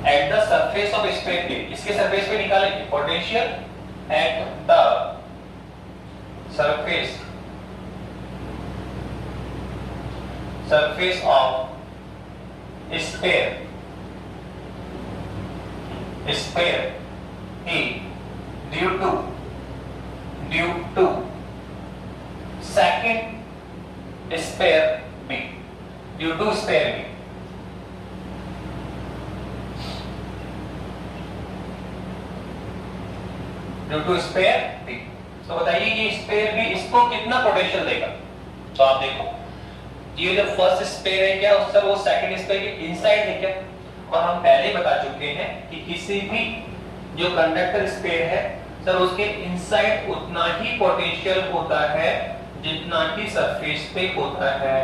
at the surface of sphere पे। इसके सरफेस पे निकालेंगे potential at the surface of sphere A due to due to second sphere B, due to sphere B. Due to sphere B. तो बताइए ये स्पेयर बी इसको कितना पोटेंशियल देगा? तो आप देखो ये जो फर्स्ट स्पेयर है क्या सर वो सेकंड स्पेयर के इनसाइड है क्या? और हम पहले बता चुके हैं कि किसी भी जो कंडक्टर स्पेयर है सर उसके इनसाइड उतना ही पोटेंशियल होता है जितना कि सरफेस पे होता है।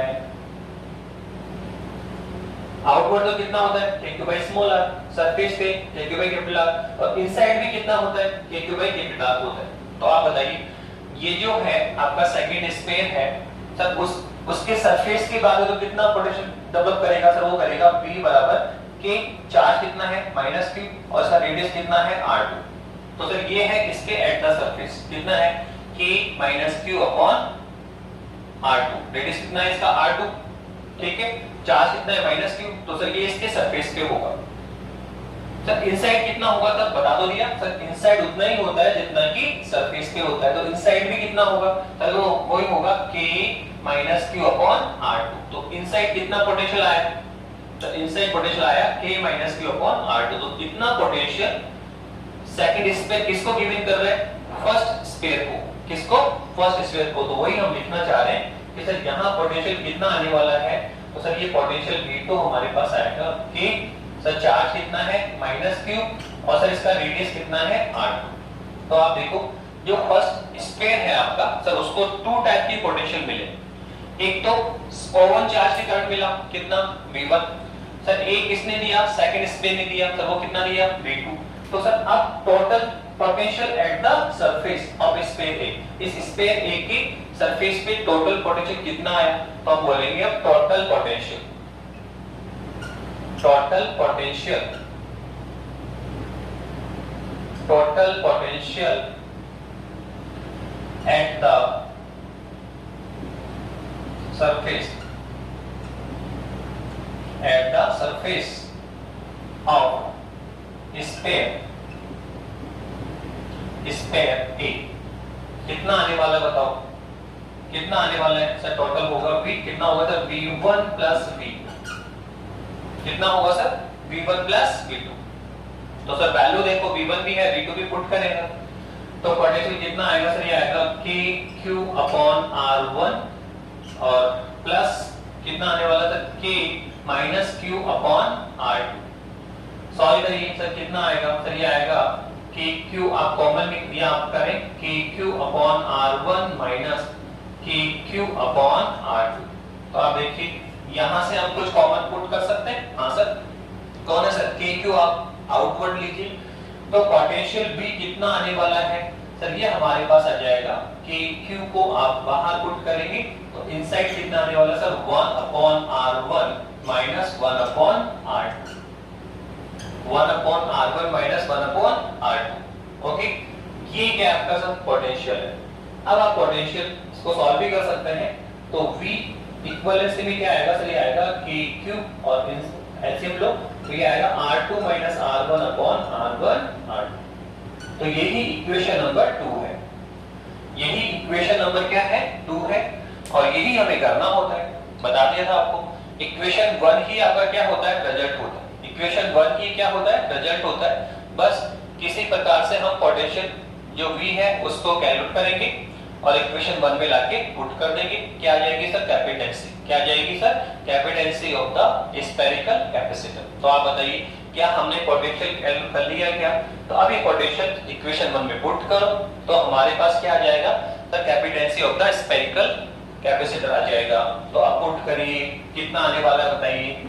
आउटवर्ड तो कितना होता है k by small r, surface पे k by कैपिटल r, और इनसाइड भी कितना होता है k by कैपिटल r होता है। तो आप बताइए ये जो है आपका सेकंड स्पेयर है सर उसके सरफेस के बाद तो कितना पोटेंशियल डेवलप करेगा सर? वो करेगा p बराबर k, चार्ज कितना है -q और इसका रेडियस कितना है r2। तो सर ये है इसके एट द सरफेस कितना है k -q upon r2, radius कितना है इसका r2, ठीक है, चार्ज कितना है -q, तो सर ये इसके सरफेस पे होगा। सर इनसाइड कितना होगा तब बता दो दिया सर, इनसाइड उतना ही होता है जितना कि सरफेस पे होता है, तो इनसाइड भी कितना होगा सर? वो वही होगा k -q अपॉन r2। तो इनसाइड कितना पोटेंशियल आया? तो इनसाइड पोटेंशियल आया k -q अपॉन r2। तो कितना पोटेंशियल सेकंड स्पेयर किसको गिवन कर रहे हैं? फर्स्ट स्पेयर को। किसको? फर्स्ट स्पेयर को। तो वही हम लिखना चाह रहे हैं कि सर यहाँ पोटेंशियल कितना आने वाला है? तो सर ये पोटेंशियल V2 हमारे पास आएगा कि सर चार्ज कितना है -q और सर इसका रेडियस कितना है r2। तो आप देखो जो फर्स्ट स्पेयर है आपका सर उसको टू टाइप की पोटेंशियल मिले। एक तो O1 चार्ज के कारण मिला कितना V1, सर एक किसने दिया? सेकंड स्पेयर ने दिया, सर वो कितना दिया? V2। तो सर अब total potential at the surface of sphere A, इस स्पेयर ए की सरफेस पे टोटल पोटेंशियल कितना आया? तो हम बोलेंगे अब total potential, total potential, total potential at the surface, at the surface of sphere, sphere A कितना आने वाला बताओ? कितना आने वाला है सर? टोटल होगा V, कितना होगा सर? V1 प्लस V, कितना होगा सर? V1 plus V2। तो सर वैल्यू देखो V1 भी है V2 भी पुट करेगा, तो पोटेंशियल कितना आएगा सर? ये आएगा KQ अपॉन R1 और प्लस कितना आने वाला था? K minus Q upon R2। Sorry करिए सर कितना आएगा सर? ये आएगा KQ, आप कॉमन दिया आप करें KQ upon R1 minus KQ upon R2। तो आप देखिए यहां से हम कुछ कॉमन पुट कर सकते हैं। हाँ सर कौन है सर? KQ आप आउटवर्ड लीजिए, तो पोटेंशियल B कितना आने वाला है सर? ये हमारे पास आ जाएगा KQ को आप बाहर पुट करेंगे तो इनसाइड कितना आने वाला sir? 1 upon R1 minus 1 upon R2, 1 upon R1 minus 1 upon R2। Okay, ये क्या आपका सब पोटेंशियल है। अब आप पोटेंशियल को सॉल्व भी कर सकते हैं, तो V इक्विवेलेंस में क्या आएगा सर? ये आएगा KQ और एलसीएम लो तो ये आएगा R2 minus R1 upon R1 R2। तो यही इक्वेशन नंबर 2 है, यही इक्वेशन नंबर क्या है? 2 है, और यही हमें करना होता है। बता दिया था आपको इक्वेशन 1 ही आपका क्या होता है? रिजल्ट होता है। इक्वेशन 1 ही क्या होता है? रिजल्ट होता है। बस किसी प्रकार से हम पोटेंशियल जो V है उसको कैलकुलेट करेंगे और इक्वेशन 1 में लाके पुट कर देंगे। क्या आ जाएगी सर? कैपेसिटेंसी। क्या आ जाएगी sir? Capacitance of the spherical capacitor. तो आप बताइए क्या हमने पोटेंशियल कैलकुलेट कर लिया क्या? तो अब ये पोटेंशियल इक्वेशन 1 में पुट करो तो हमारे पास क्या आ जाएगा sir? Capacitance of the spherical capacitor आ जाएगा। तो आप पुट करिए कितना आने वाला है बताइए?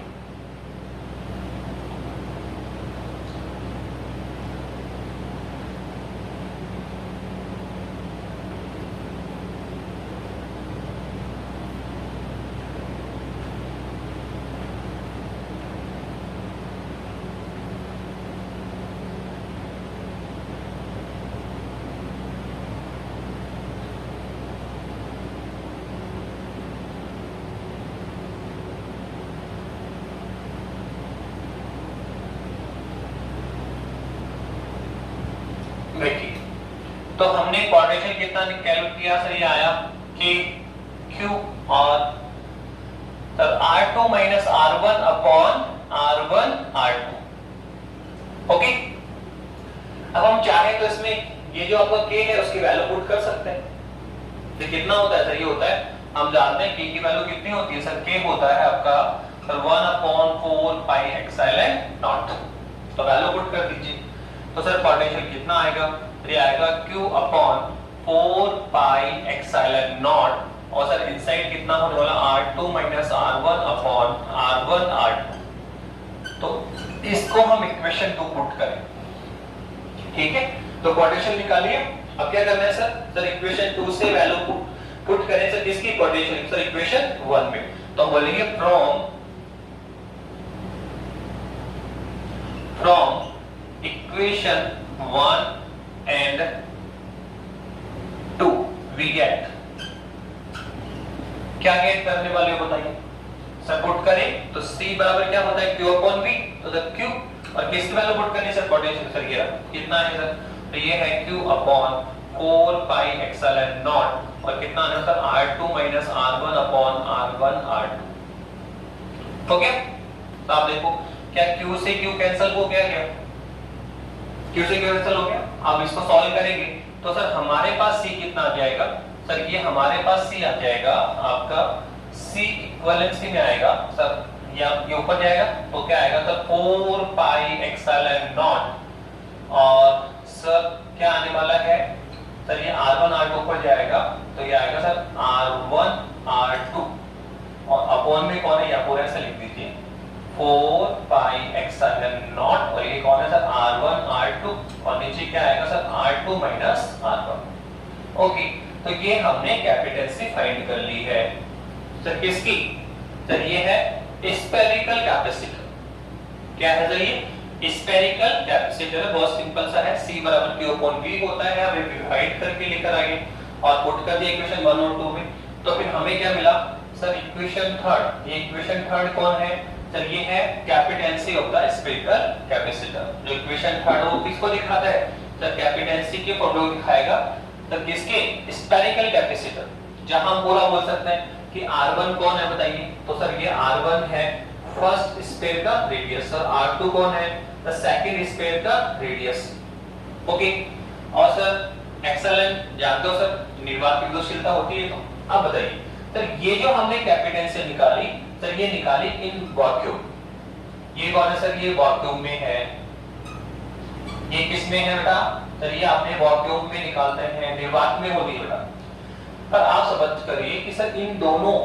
पोटेंशियल कितना कैलकुलेट किया सर, ये आया कि Q और sir R2 minus R1 upon R1 R2। Okay, अब हम चाहे तो इसमें ये जो आपका K है उसकी वैल्यू पुट कर सकते हैं। तो कितना होता है सर, ये होता है, हम जानते हैं K की वैल्यू कितनी होती है सर, K होता है आपका sir 1 upon 4 pi epsilon not. तो वैल्यू पुट कर दीजिए, तो सर पोटेंशियल कितना आएगा, ये आएगा Q upon 4 pi epsilon not, और सर इनसाइड कितना होने वाला R2 minus R1 upon R1 R2। तो इसको हम इक्वेशन 2 पुट करें, ठीक है। तो पोटेंशियल निकालिए। अब क्या करना है सर, सर इक्वेशन 2 से वैल्यू पुट करें सर, किसकी पोटेंशियल, सर इक्वेशन 1 में। तो हम बोलेंगे from equation 1 and 2 we get, क्या गेट करने वाले हो बताइए सर, पुट करें तो C बराबर क्या होता है Q अपॉन V, तो सर Q और किसकी वैल्यू पुट करनी सर, पोटेंशियल सर ये कितना है सर, तो ये है Q upon 4 pi epsilon not, और कितना आना sir R2 minus R1 upon R1 R2। हो गया, तो आप देखो क्या Q से Q कैंसिल हो गया, क्या Q से Q कैंसिल हो गया। अब इसको सॉल्व करेंगे तो सर हमारे पास C कितना आ जाएगा सर, ये हमारे पास C आ जाएगा आपका C इक्विवेलेंसी में आएगा सर, ये ऊपर जाएगा तो क्या आएगा सर 4 पाई एप्सिलॉन नॉट, और सर क्या आने वाला है सर, ये R1 R2 ऊपर जाएगा तो ये आएगा सर R1 R2, और अपॉन में कौन है, या पूरा ऐसे लिख दीजिए 4 पाई एप्सिलॉन नॉट, और ये कौन है सर R1 R2, और नीचे क्या आएगा sir R2 minus R1। Okay, तो ये हमने कैपिटल सी फाइंड कर ली है सर, किसकी सर, ये है स्फेरिकल कैपेसिटर। क्या है सर, ये स्फेरिकल कैपेसिटर है, बहुत सिंपल सा है, C बराबर Q अपॉन V होता है, हमें डिवाइड करके लेकर आए और पुट कर दिया इक्वेशन 1 और 2 में। तो फिर हमें क्या मिला सर, इक्वेशन थर्ड। ये इक्वेशन थर्ड कौन है सर, ये है capacitance of the spherical capacitor. जो इक्वेशन थर्ड वो किसको दिखाता है सर, कैपेसिटेंसी के फॉर्मूला दिखाएगा सर, किसके, स्फेरिकल कैपेसिटर, जहां हम पूरा बोल सकते हैं कि R1 कौन है बताइए, तो सर ये R1 है फर्स्ट स्फीयर का रेडियस, सर R2 कौन है, द सेकंड स्फीयर का रेडियस। ओके, और सर एक्सेलेंट जानते हो सर, निर्वात की विद्युतशीलता होती है। तो अब बताइए सर, ये जो हमने कैपेसिटेंस निकाली सर, ये निकाली इन वैक्यूम, ये कौन है सर, ये वैक्यूम में है। ये किस में है बेटा सर, ये आपने वैक्यूम में निकालते हैं, निर्वात में होती है बेटा। पर आप समझ करिए कि सर इन दोनों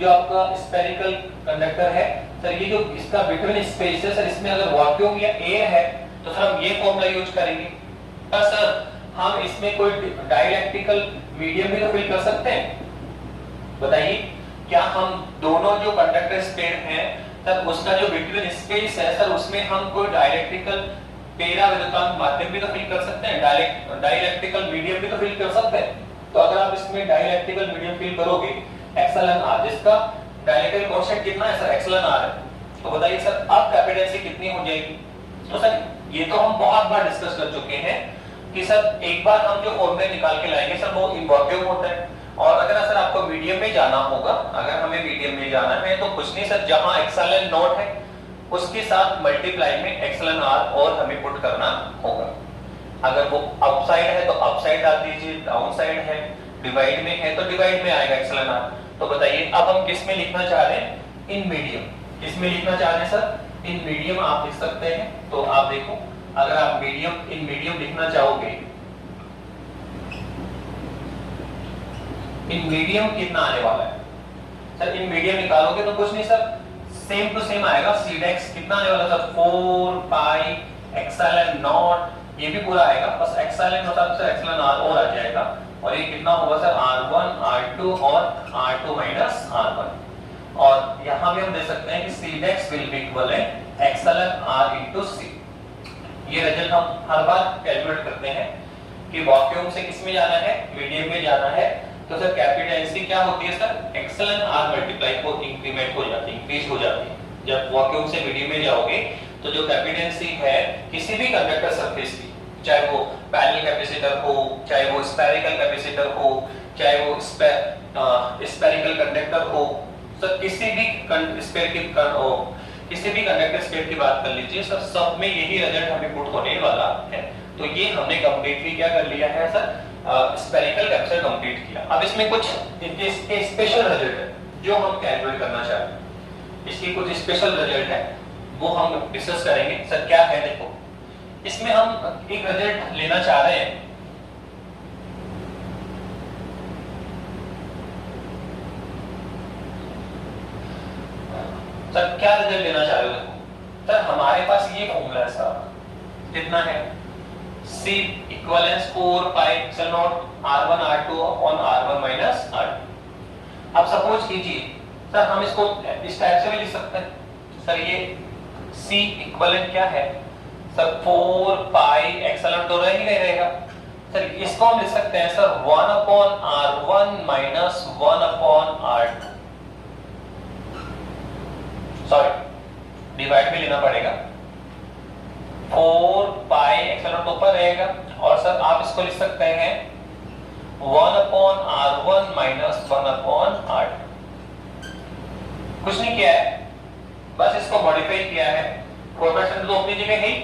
जो आपका स्फेरिकल कंडक्टर है सर, ये जो इसका बिटवीन स्पेस है सर, इसमें अगर वैक्यूम या एयर है तो सर हम ये फॉर्मूला यूज करेंगे। पर सर हम इसमें कोई डाइलेक्ट्रिकल मीडियम भी तो फिल कर सकते हैं, बताइए क्या हम दोनों जो कंडक्टर स्पेयर हैं सर, उसका जो बिटवीन स्पेस है सर, उसमें हम कोई डाइलेक्ट्रिकल पेरा विद्युतांक माध्यम भी तो फिल कर सकते हैं, डाइलेक्ट्रिकल मीडियम भी तो फिल कर सकते हैं। तो अगर आप इसमें डाइलेक्ट्रिकल मीडियम फिल करोगे एप्सिलॉन आर, जिसका डाइलेक्ट्रिक कांस्टेंट कितना है सर, एप्सिलॉन आर है, तो बताइए सर अब कैपेसिटेंसी कितनी हो जाएगी। तो सर ये तो हम बहुत बार डिस्कस कर चुके हैं कि सर एक बार हम जो फॉर्मूला निकाल के लाएंगे सर, वो इन वैक्यूम होता है। और अगर सर आपको मीडियम में जाना होगा, अगर हमें मीडियम में जाना है तो कुछ नहीं सर, जहां एप्सिलॉन नॉट है उसके साथ मल्टीप्लाई में एप्सिलॉन आर और हमें पुट करना होगा। अगर वो अप साइड है तो अप साइड डाल दीजिए, डाउन साइड है, डिवाइड में है तो डिवाइड में आएगा एप्सिलॉन आर। तो बताइए अब हम किस में लिखना चाह रहे हैं, इन मीडियम, किस में लिखना चाह रहे हैं सर, इन मीडियम आप लिख सकते हैं। तो आप देखो अगर आप मीडियम, इन मीडियम लिखना चाहोगे, इन मीडियम कितना आने वाला है सर, इन मीडियम निकालोगे तो कुछ नहीं सर, सेम टू सेम आएगा, सीडेक्स कितना आने वाला सर 4 पाई एप्सिलॉन नॉट, ये भी पूरा आएगा, बस एप्सिलॉन मतलब सर एप्सिलॉन आर और आ जाएगा, और ये कितना होगा सर R1 R2 और R2 माइनस R1। और यहां भी हम दे सकते हैं कि सीडेक्स will be equivalent epsilon R into C. ये रिजल्ट हम हर बार कैलकुलेट करते हैं कि वैक्यूम से किस में जाना है, मीडियम में जाना है। तो सर कैपेसिटेंसी क्या होती है सर, एप्सिलॉन आर मल्टीप्लाई को इंक्रीमेंट हो जाती है, इंक्रीज हो जाती है। जब वैक्यूम से मीडियम में जाओगे तो जो कैपेसिटेंसी है किसी भी कंडक्टर सरफेस की, चाहे वो पैरेलल कैपेसिटर हो, चाहे वो स्फेरिकल कैपेसिटर हो, चाहे वो स्फेरिकल कंडक्टर हो, सर किसी भी कंडक्टर स्पेयर की बात कर लीजिए सर, सब में यही रिजल्ट हमें पुट होने वाला है। तो ये हमने कंप्लीटली क्या कर लिया है सर, स्फेरिकल कैपेसिटर कंप्लीट किया। अब इसमें कुछ इसके स्पेशल रिजल्ट है जो हम कैलकुलेट करना चाहते हैं, इसकी कुछ स्पेशल रिजल्ट है वो हम डिस्कस करेंगे। सर क्या है, देखो इसमें हम एक रिजल्ट लेना चाह रहे हैं, सर क्या रिजल्ट लेना चाह रहे हो? सर हमारे पास ये फॉर्मूला है सर, कितना है, C equivalence 4 pi epsilon not R1 R2 upon R1 minus R2। अब सपोज कीजिए सर हम इसको इस टाइप से भी लिख सकते हैं सर, ये C इक्विवेलेंट क्या है सर, 4 पाई एप्सिलॉन तो रह ही नहीं रहेगा सर, इसको हम लिख सकते हैं sir 1 upon R1 minus 1 upon R2, sorry divide में लेना पड़ेगा, 4 पाई एप्सिलॉन तो ऊपर रहेगा और सर आप इसको लिख सकते हैं 1 upon R1 minus 1 upon R2। कुछ नहीं किया है, बस इसको मॉडिफाई किया है, प्रोपोर्शन तो अपनी जगह है ही,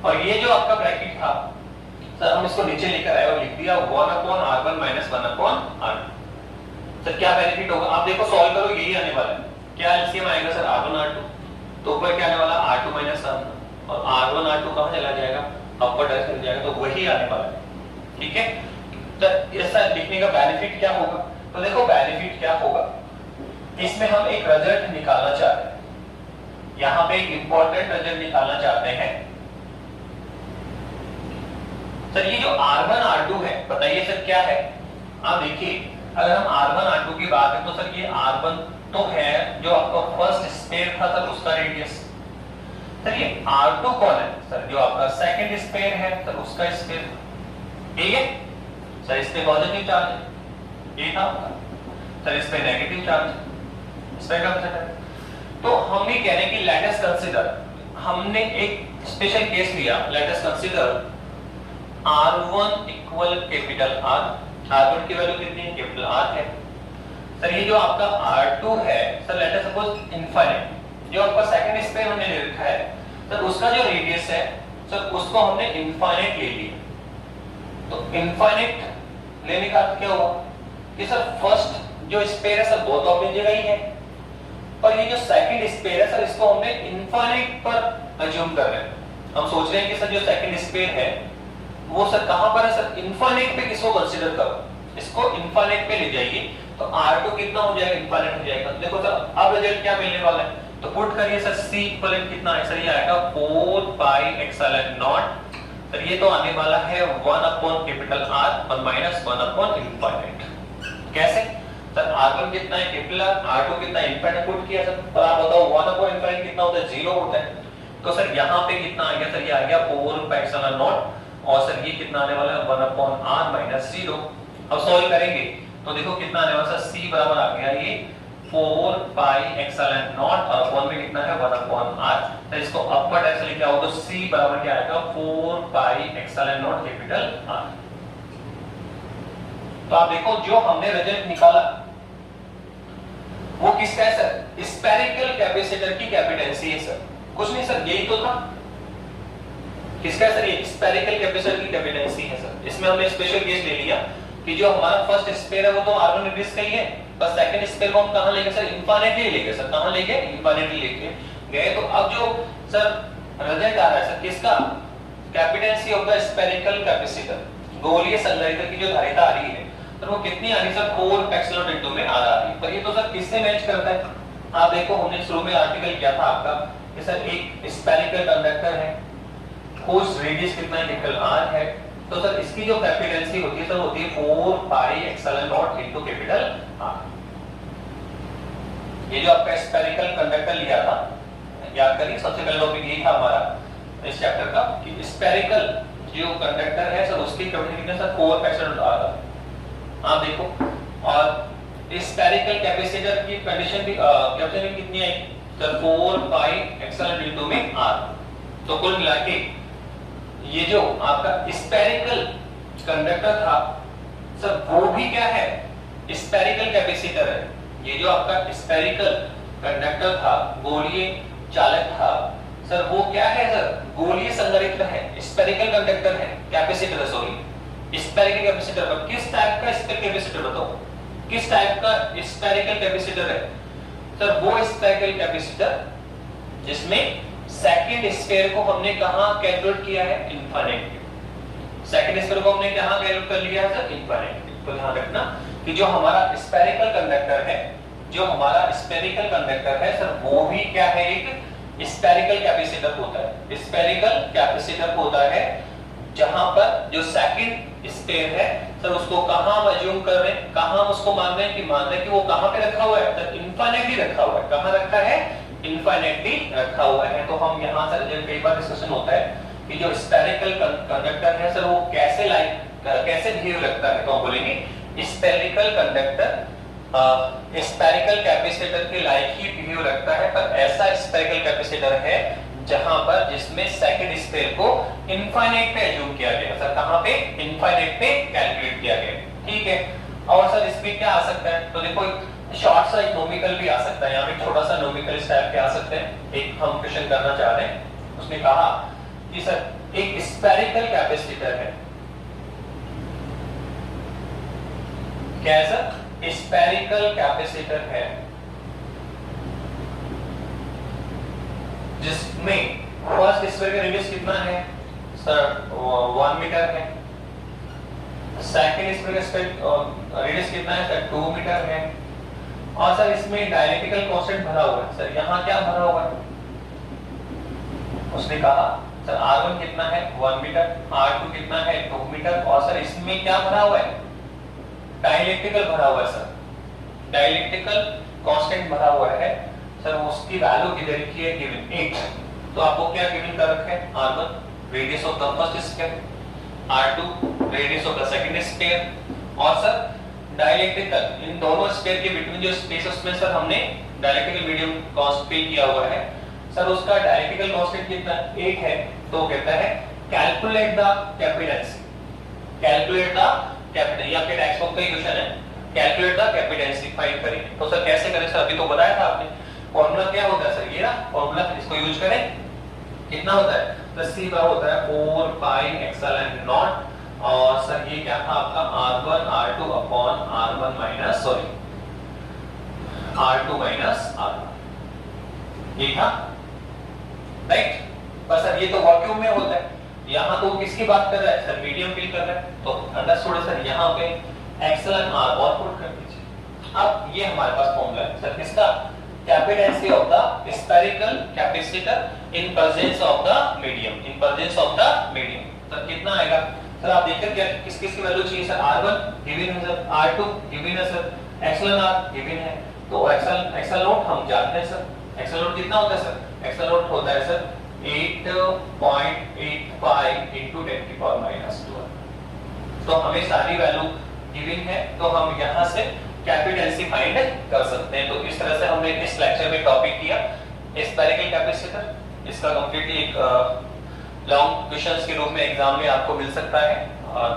और ये जो आपका ब्रैकेट था सर हम इसको नीचे लेकर आए और लिख दिया 1 upon R1 minus 1 upon R2। Sir क्या बेनिफिट होगा, आप देखो सॉल्व करो, यही आने वाला है, क्या एलसीएम आएगा सर R1 R2, तो ऊपर क्या आने वाला R2 माइनस R1, और R1 R2 कहां चला जाएगा, अपर डायरेक्शन जाएगा, तो वही आने वाला है। ठीक है, तो ऐसा लिखने का बेनिफिट क्या होगा, तो देखो बेनिफिट क्या होगा, इसमें हम एक रिजल्ट निकालना चाहते हैं, यहां पे एक इंपॉर्टेंट रिजल्ट निकालना चाहते हैं सर। ये जो R1 R2 है, बताइए सर क्या है, आप देखिए अगर हम R1 R2 की बात करें तो सर ये R1 तो है जो आपका फर्स्ट स्पेयर था सर, उसका रेडियस, सर ये R2 कौन है सर, जो आपका सेकंड स्पेयर है सर, उसका स्पेयर, ये सर इस पे पॉजिटिव चार्ज है, ये था सर इस पे नेगेटिव चार्ज है, इस पे कैपेसिटर है। तो हम ये कह रहे हैं कि लेट अस कंसीडर, हमने एक स्पेशल केस लिया, let us consider R1 equal capital R, R1 की वैल्यू कितनी है, कैपिटल R है सर। ये जो आपका R2 है sir, let us suppose infinite, जो आपका सेकंड स्पेयर हमने ले रखा है सर, उसका जो रेडियस है सर उसको हमने इनफाइनाइट ले लिया। तो इनफाइनाइट लेने का अर्थ क्या हुआ कि सर फर्स्ट जो स्पेयर है सर वो तो अपनी जगह ही है, पर ये जो सेकंड स्पेयर है सर इसको हमने इनफाइनाइट पर अज्यूम कर रहे हैं। हम सोच रहे हैं कि सर जो सेकंड स्पेयर है वो सर कहां पर है सर, इनफाइनाइट पे किसको कंसीडर करो, इसको इनफाइनाइट पे ले जाइए, तो R2 कितना हो जाएगा, इनफाइनाइट हो जाएगा। देखो सर अब रिजल्ट क्या मिलने वाला है, तो पुट करिए सर C इक्विवेलेंट कितना है सर, ये आएगा 4 पाई एप्सिलॉन नॉट सर, ये तो आने वाला है 1 अपॉन कैपिटल R और माइनस 1 अपॉन इनफाइनाइट। कैसे सर, R1 कितना है कैपिटल R, R2 कितना है इनफाइनाइट, पुट किया सर, तो आप बताओ 1 अपॉन इनफाइनाइट कितना होता है, 0 होता है। तो सर यहाँ पे कितना आ गया सर, ये आ गया 4 पाई एप्सिलॉन नॉट, और सर ये कितना आने वाला है 1 अपॉन R माइनस 0। अब सॉल्व करेंगे तो देखो कितना आने वाला सर, C बराबर आ गया ये 4 पाई एप्सिलॉन नॉट और अपॉन में कितना है 1 अपॉन R। तो इसको अपर डायरेक्शन लेके आओ तो C बराबर क्या आएगा 4 pi epsilon not capital R। तो आप देखो जो हमने रिजल्ट निकाला वो किसका है सर, स्फेरिकल कैपेसिटर की कैपेसिटेंसी है सर, कुछ नहीं सर यही तो था, किसका है सर, ये स्फेरिकल कैपेसिटर की कैपेसिटेंसी है सर। इसमें हमने स्पेशल केस ले लिया कि जो हमारा फर्स्ट स्फीयर है वो तो R1 रेडियस का ही है, बस सेकंड स्फीयर को हम कहां ले गए सर, इनफिनिटी ले गए सर, कहां ले गए, इनफिनिटी लेके गए। तो अब जो सर रिजल्ट आ रहा है सर किसका, कैपेसिटेंसी ऑफ द स्फेरिकल कैपेसिटर, गोलीय संधारित्र की जो धारिता आ रही है सर वो कितनी आ रही है सर, 4 एप्सिलॉन इनटू में R आ रही है। पर ये तो सर किससे मैच करता है, आप देखो हमने शुरू में आर्टिकल किया था आपका कि सर एक स्फेरिकल कंडक्टर है, उस रेडियस कितना है, कैपिटल R है, तो सर इसकी जो कैपेसिटेंसी होती है सर होती है 4 pi epsilon not into capital R। ये जो आपका स्फेरिकल कंडक्टर लिया था, याद करिए सबसे पहला टॉपिक यही था हमारा इस चैप्टर का कि स्फेरिकल जो कंडक्टर है सर उसकी कैपेसिटी कितना सर 4 एप्सिलॉन नॉट R। आप देखो, और स्फेरिकल कैपेसिटर की कंडीशन भी कैपेसिटी कितनी है सर 4 पाई एप्सिलॉन इनटू में R। तो कुल मिला के ये जो आपका स्फेरिकल कंडक्टर था सर, वो भी क्या है, स्फेरिकल कैपेसिटर है। ये जो आपका स्फेरिकल कंडक्टर था, गोलीय चालक था सर, वो क्या है सर, गोलीय संधारित्र है, स्फेरिकल कंडक्टर है, कैपेसिटर है, सॉरी स्फेरिकल कैपेसिटर। पर किस टाइप का स्फेरिकल कैपेसिटर बताओ, किस टाइप का स्फेरिकल कैपेसिटर है सर? वो स्फेरिकल कैपेसिटर जिसमें सेकंड स्फीयर को हमने कहां कैलकुलेट किया है, इनफाइनाइट। सेकंड स्फीयर को हमने कहां कैलकुलेट कर लिया है सर, इनफाइनाइट। तो ध्यान रखना कि जो हमारा स्फेरिकल कंडक्टर है, जो हमारा स्फेरिकल कंडक्टर है सर, वो भी क्या है, एक स्फेरिकल कैपेसिटर होता है। स्फेरिकल कैपेसिटर होता है जहां पर जो सेकंड स्फीयर है सर, उसको कहां अज्यूम कर रहे हैं, कहां उसको मान रहे हैं कि वो कहां पे रखा हुआ है सर, इनफाइनाइटली रखा हुआ है। कहां रखा है, इनफाइनाइटली रखा हुआ है। तो हम यहां सर जब कई बार डिस्कशन होता है कि जो स्फेरिकल कंडक्टर है सर, वो कैसे बिहेव लगता है, तो हम बोलेंगे स्फेरिकल कंडक्टर स्फेरिकल कैपेसिटर के लाइक ही बिहेव लगता है। पर ऐसा स्फेरिकल कैपेसिटर है जहां पर जिसमें सेकंड स्फीयर को इनफाइनाइट पे अज्यूम किया गया सर, कहां पे, इनफाइनाइट पे कैलकुलेट किया गया, ठीक है। और सर इसमें क्या आ सकता है, तो देखो शॉर्ट सा एक नोमिकल भी आ सकता है, यहाँ पे छोटा सा नोमिकल इस टाइप के आ सकते हैं। एक हम क्वेश्चन करना चाह रहे हैं, उसने कहा कि सर एक स्फेरिकल कैपेसिटर है, क्या है सर, स्फेरिकल कैपेसिटर है जिसमें फर्स्ट स्फीयर का रेडियस कितना है सर, 1 मीटर है। सेकंड स्फीयर का रेडियस कितना है सर, 2 मीटर है। और सर इसमें डायलेक्ट्रिकल कांस्टेंट भरा हुआ है सर, यहाँ क्या भरा हुआ है, उसने कहा सर R1 कितना है, 1 मीटर, R2 कितना है, 2 मीटर। और सर इसमें क्या भरा हुआ है, डायलेक्ट्रिकल भरा हुआ है सर, डायलेक्ट्रिकल कांस्टेंट भरा हुआ है सर। उसकी वैल्यू किधर की है, गिवन 8। तो आपको क्या गिवन कर रखा है, R1 radius of the first sphere, R2 radius of the second sphere. और सर डायलेक्ट्रिकल इन दोनों स्फीयर के बिटवीन जो स्पेस उसमें सर हमने डायलेक्ट्रिकल मीडियम कांस्टेंट किया हुआ है सर, उसका डायलेक्ट्रिकल कांस्टेंट कितना 8 है। तो कहता है calculate the capacitance, calculate the capacitance, या फिर टेक्स्ट बुक का क्वेश्चन है, कैलकुलेट द कैपेसिटेंस फाइंड करेंगे। तो सर कैसे करें सर, अभी तो बताया था आपने, फॉर्मूला क्या होता है सर, ये ना फॉर्मूला, इसको यूज करें। कितना होता है, तो सी का होता है 4 पाई एप्सिलॉन नॉट। और सर ये क्या था आपका R1 R2 upon R1 minus sorry R2 minus R1, ये था राइट। पर सर ये तो वैक्यूम में होता है, यहाँ तो किसकी बात कर रहा है सर, मीडियम फिल कर रहा है। तो अंडरस्टूड सर, यहाँ पे एप्सिलॉन R और पुट कर दीजिए। अब ये हमारे पास फॉर्मूला है सर किसका, capacitance of the spherical capacitor in presence of the medium, in presence of the medium. Sir कितना आएगा सर, आप देखिए क्या किस किस की वैल्यू चाहिए सर, R1 गिवन है सर, R2 गिवन है सर, एप्सिलॉन R गिवन है। तो एप्सिलॉन नॉट हम जानते हैं सर, एप्सिलॉन नॉट कितना होता है सर, एप्सिलॉन नॉट होता है सर 8.85 into 10 की पावर -12। तो हमें सारी वैल्यू गिवन है, तो हम यहाँ से कैपेसिटेंस फाइंड कर सकते हैं। तो इस तरह से हमने इस लेक्चर में टॉपिक किया स्फेरिकल कैपेसिटर। इसका कंप्लीटली एक लॉन्ग क्वेश्चंस के रूप में एग्जाम में आपको मिल सकता है,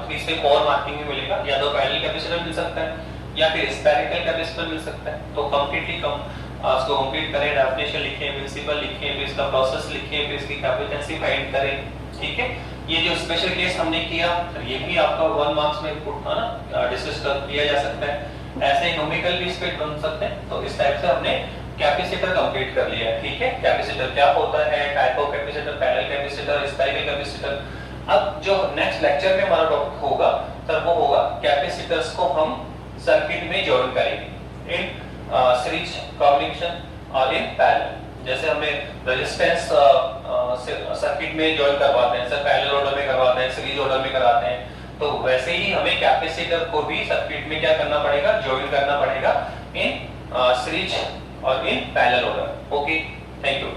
3 से 4 मार्किंग में मिलेगा। या तो पैरेलल कैपेसिटर मिल सकता है या फिर स्फेरिकल कैपेसिटर मिल सकता है। तो कंप्लीटली इसको कंप्लीट करें, डेफिनेशन लिखें, प्रिंसिपल लिखें, फिर इसका प्रोसेस लिखें, फिर इसकी कैपेसिटेंस फाइंड करें, ठीक है। ये जो स्पेशल केस हमने किया ये भी आपका 1 मार्क्स में पुट था ना, डिस्कस कर किया जा सकता है। ऐसे ही न्यूमेरिकल भी इस पे बन सकते हैं। तो इस टाइप से हमने कैपेसिटर कंप्लीट कर लिया है, ठीक है। कैपेसिटर क्या होता है, type of capacitor, parallel capacitor, spherical capacitor. अब जो नेक्स्ट लेक्चर में हमारा टॉपिक होगा सर, वो होगा कैपेसिटर्स को हम सर्किट में जॉइन करेंगे इन सीरीज कॉम्बिनेशन और इन पैरेलल। जैसे हमें रेजिस्टेंस सर्किट में जॉइन करवाते हैं सर, पैरेलल ऑर्डर में करवाते हैं, सीरीज ऑर्डर में कराते हैं। तो वैसे ही हमें कैपेसिटर को भी सर्किट में क्या करना पड़ेगा, जॉइन करना पड़ेगा इन सीरीज और in parallel order. Okay, thank you.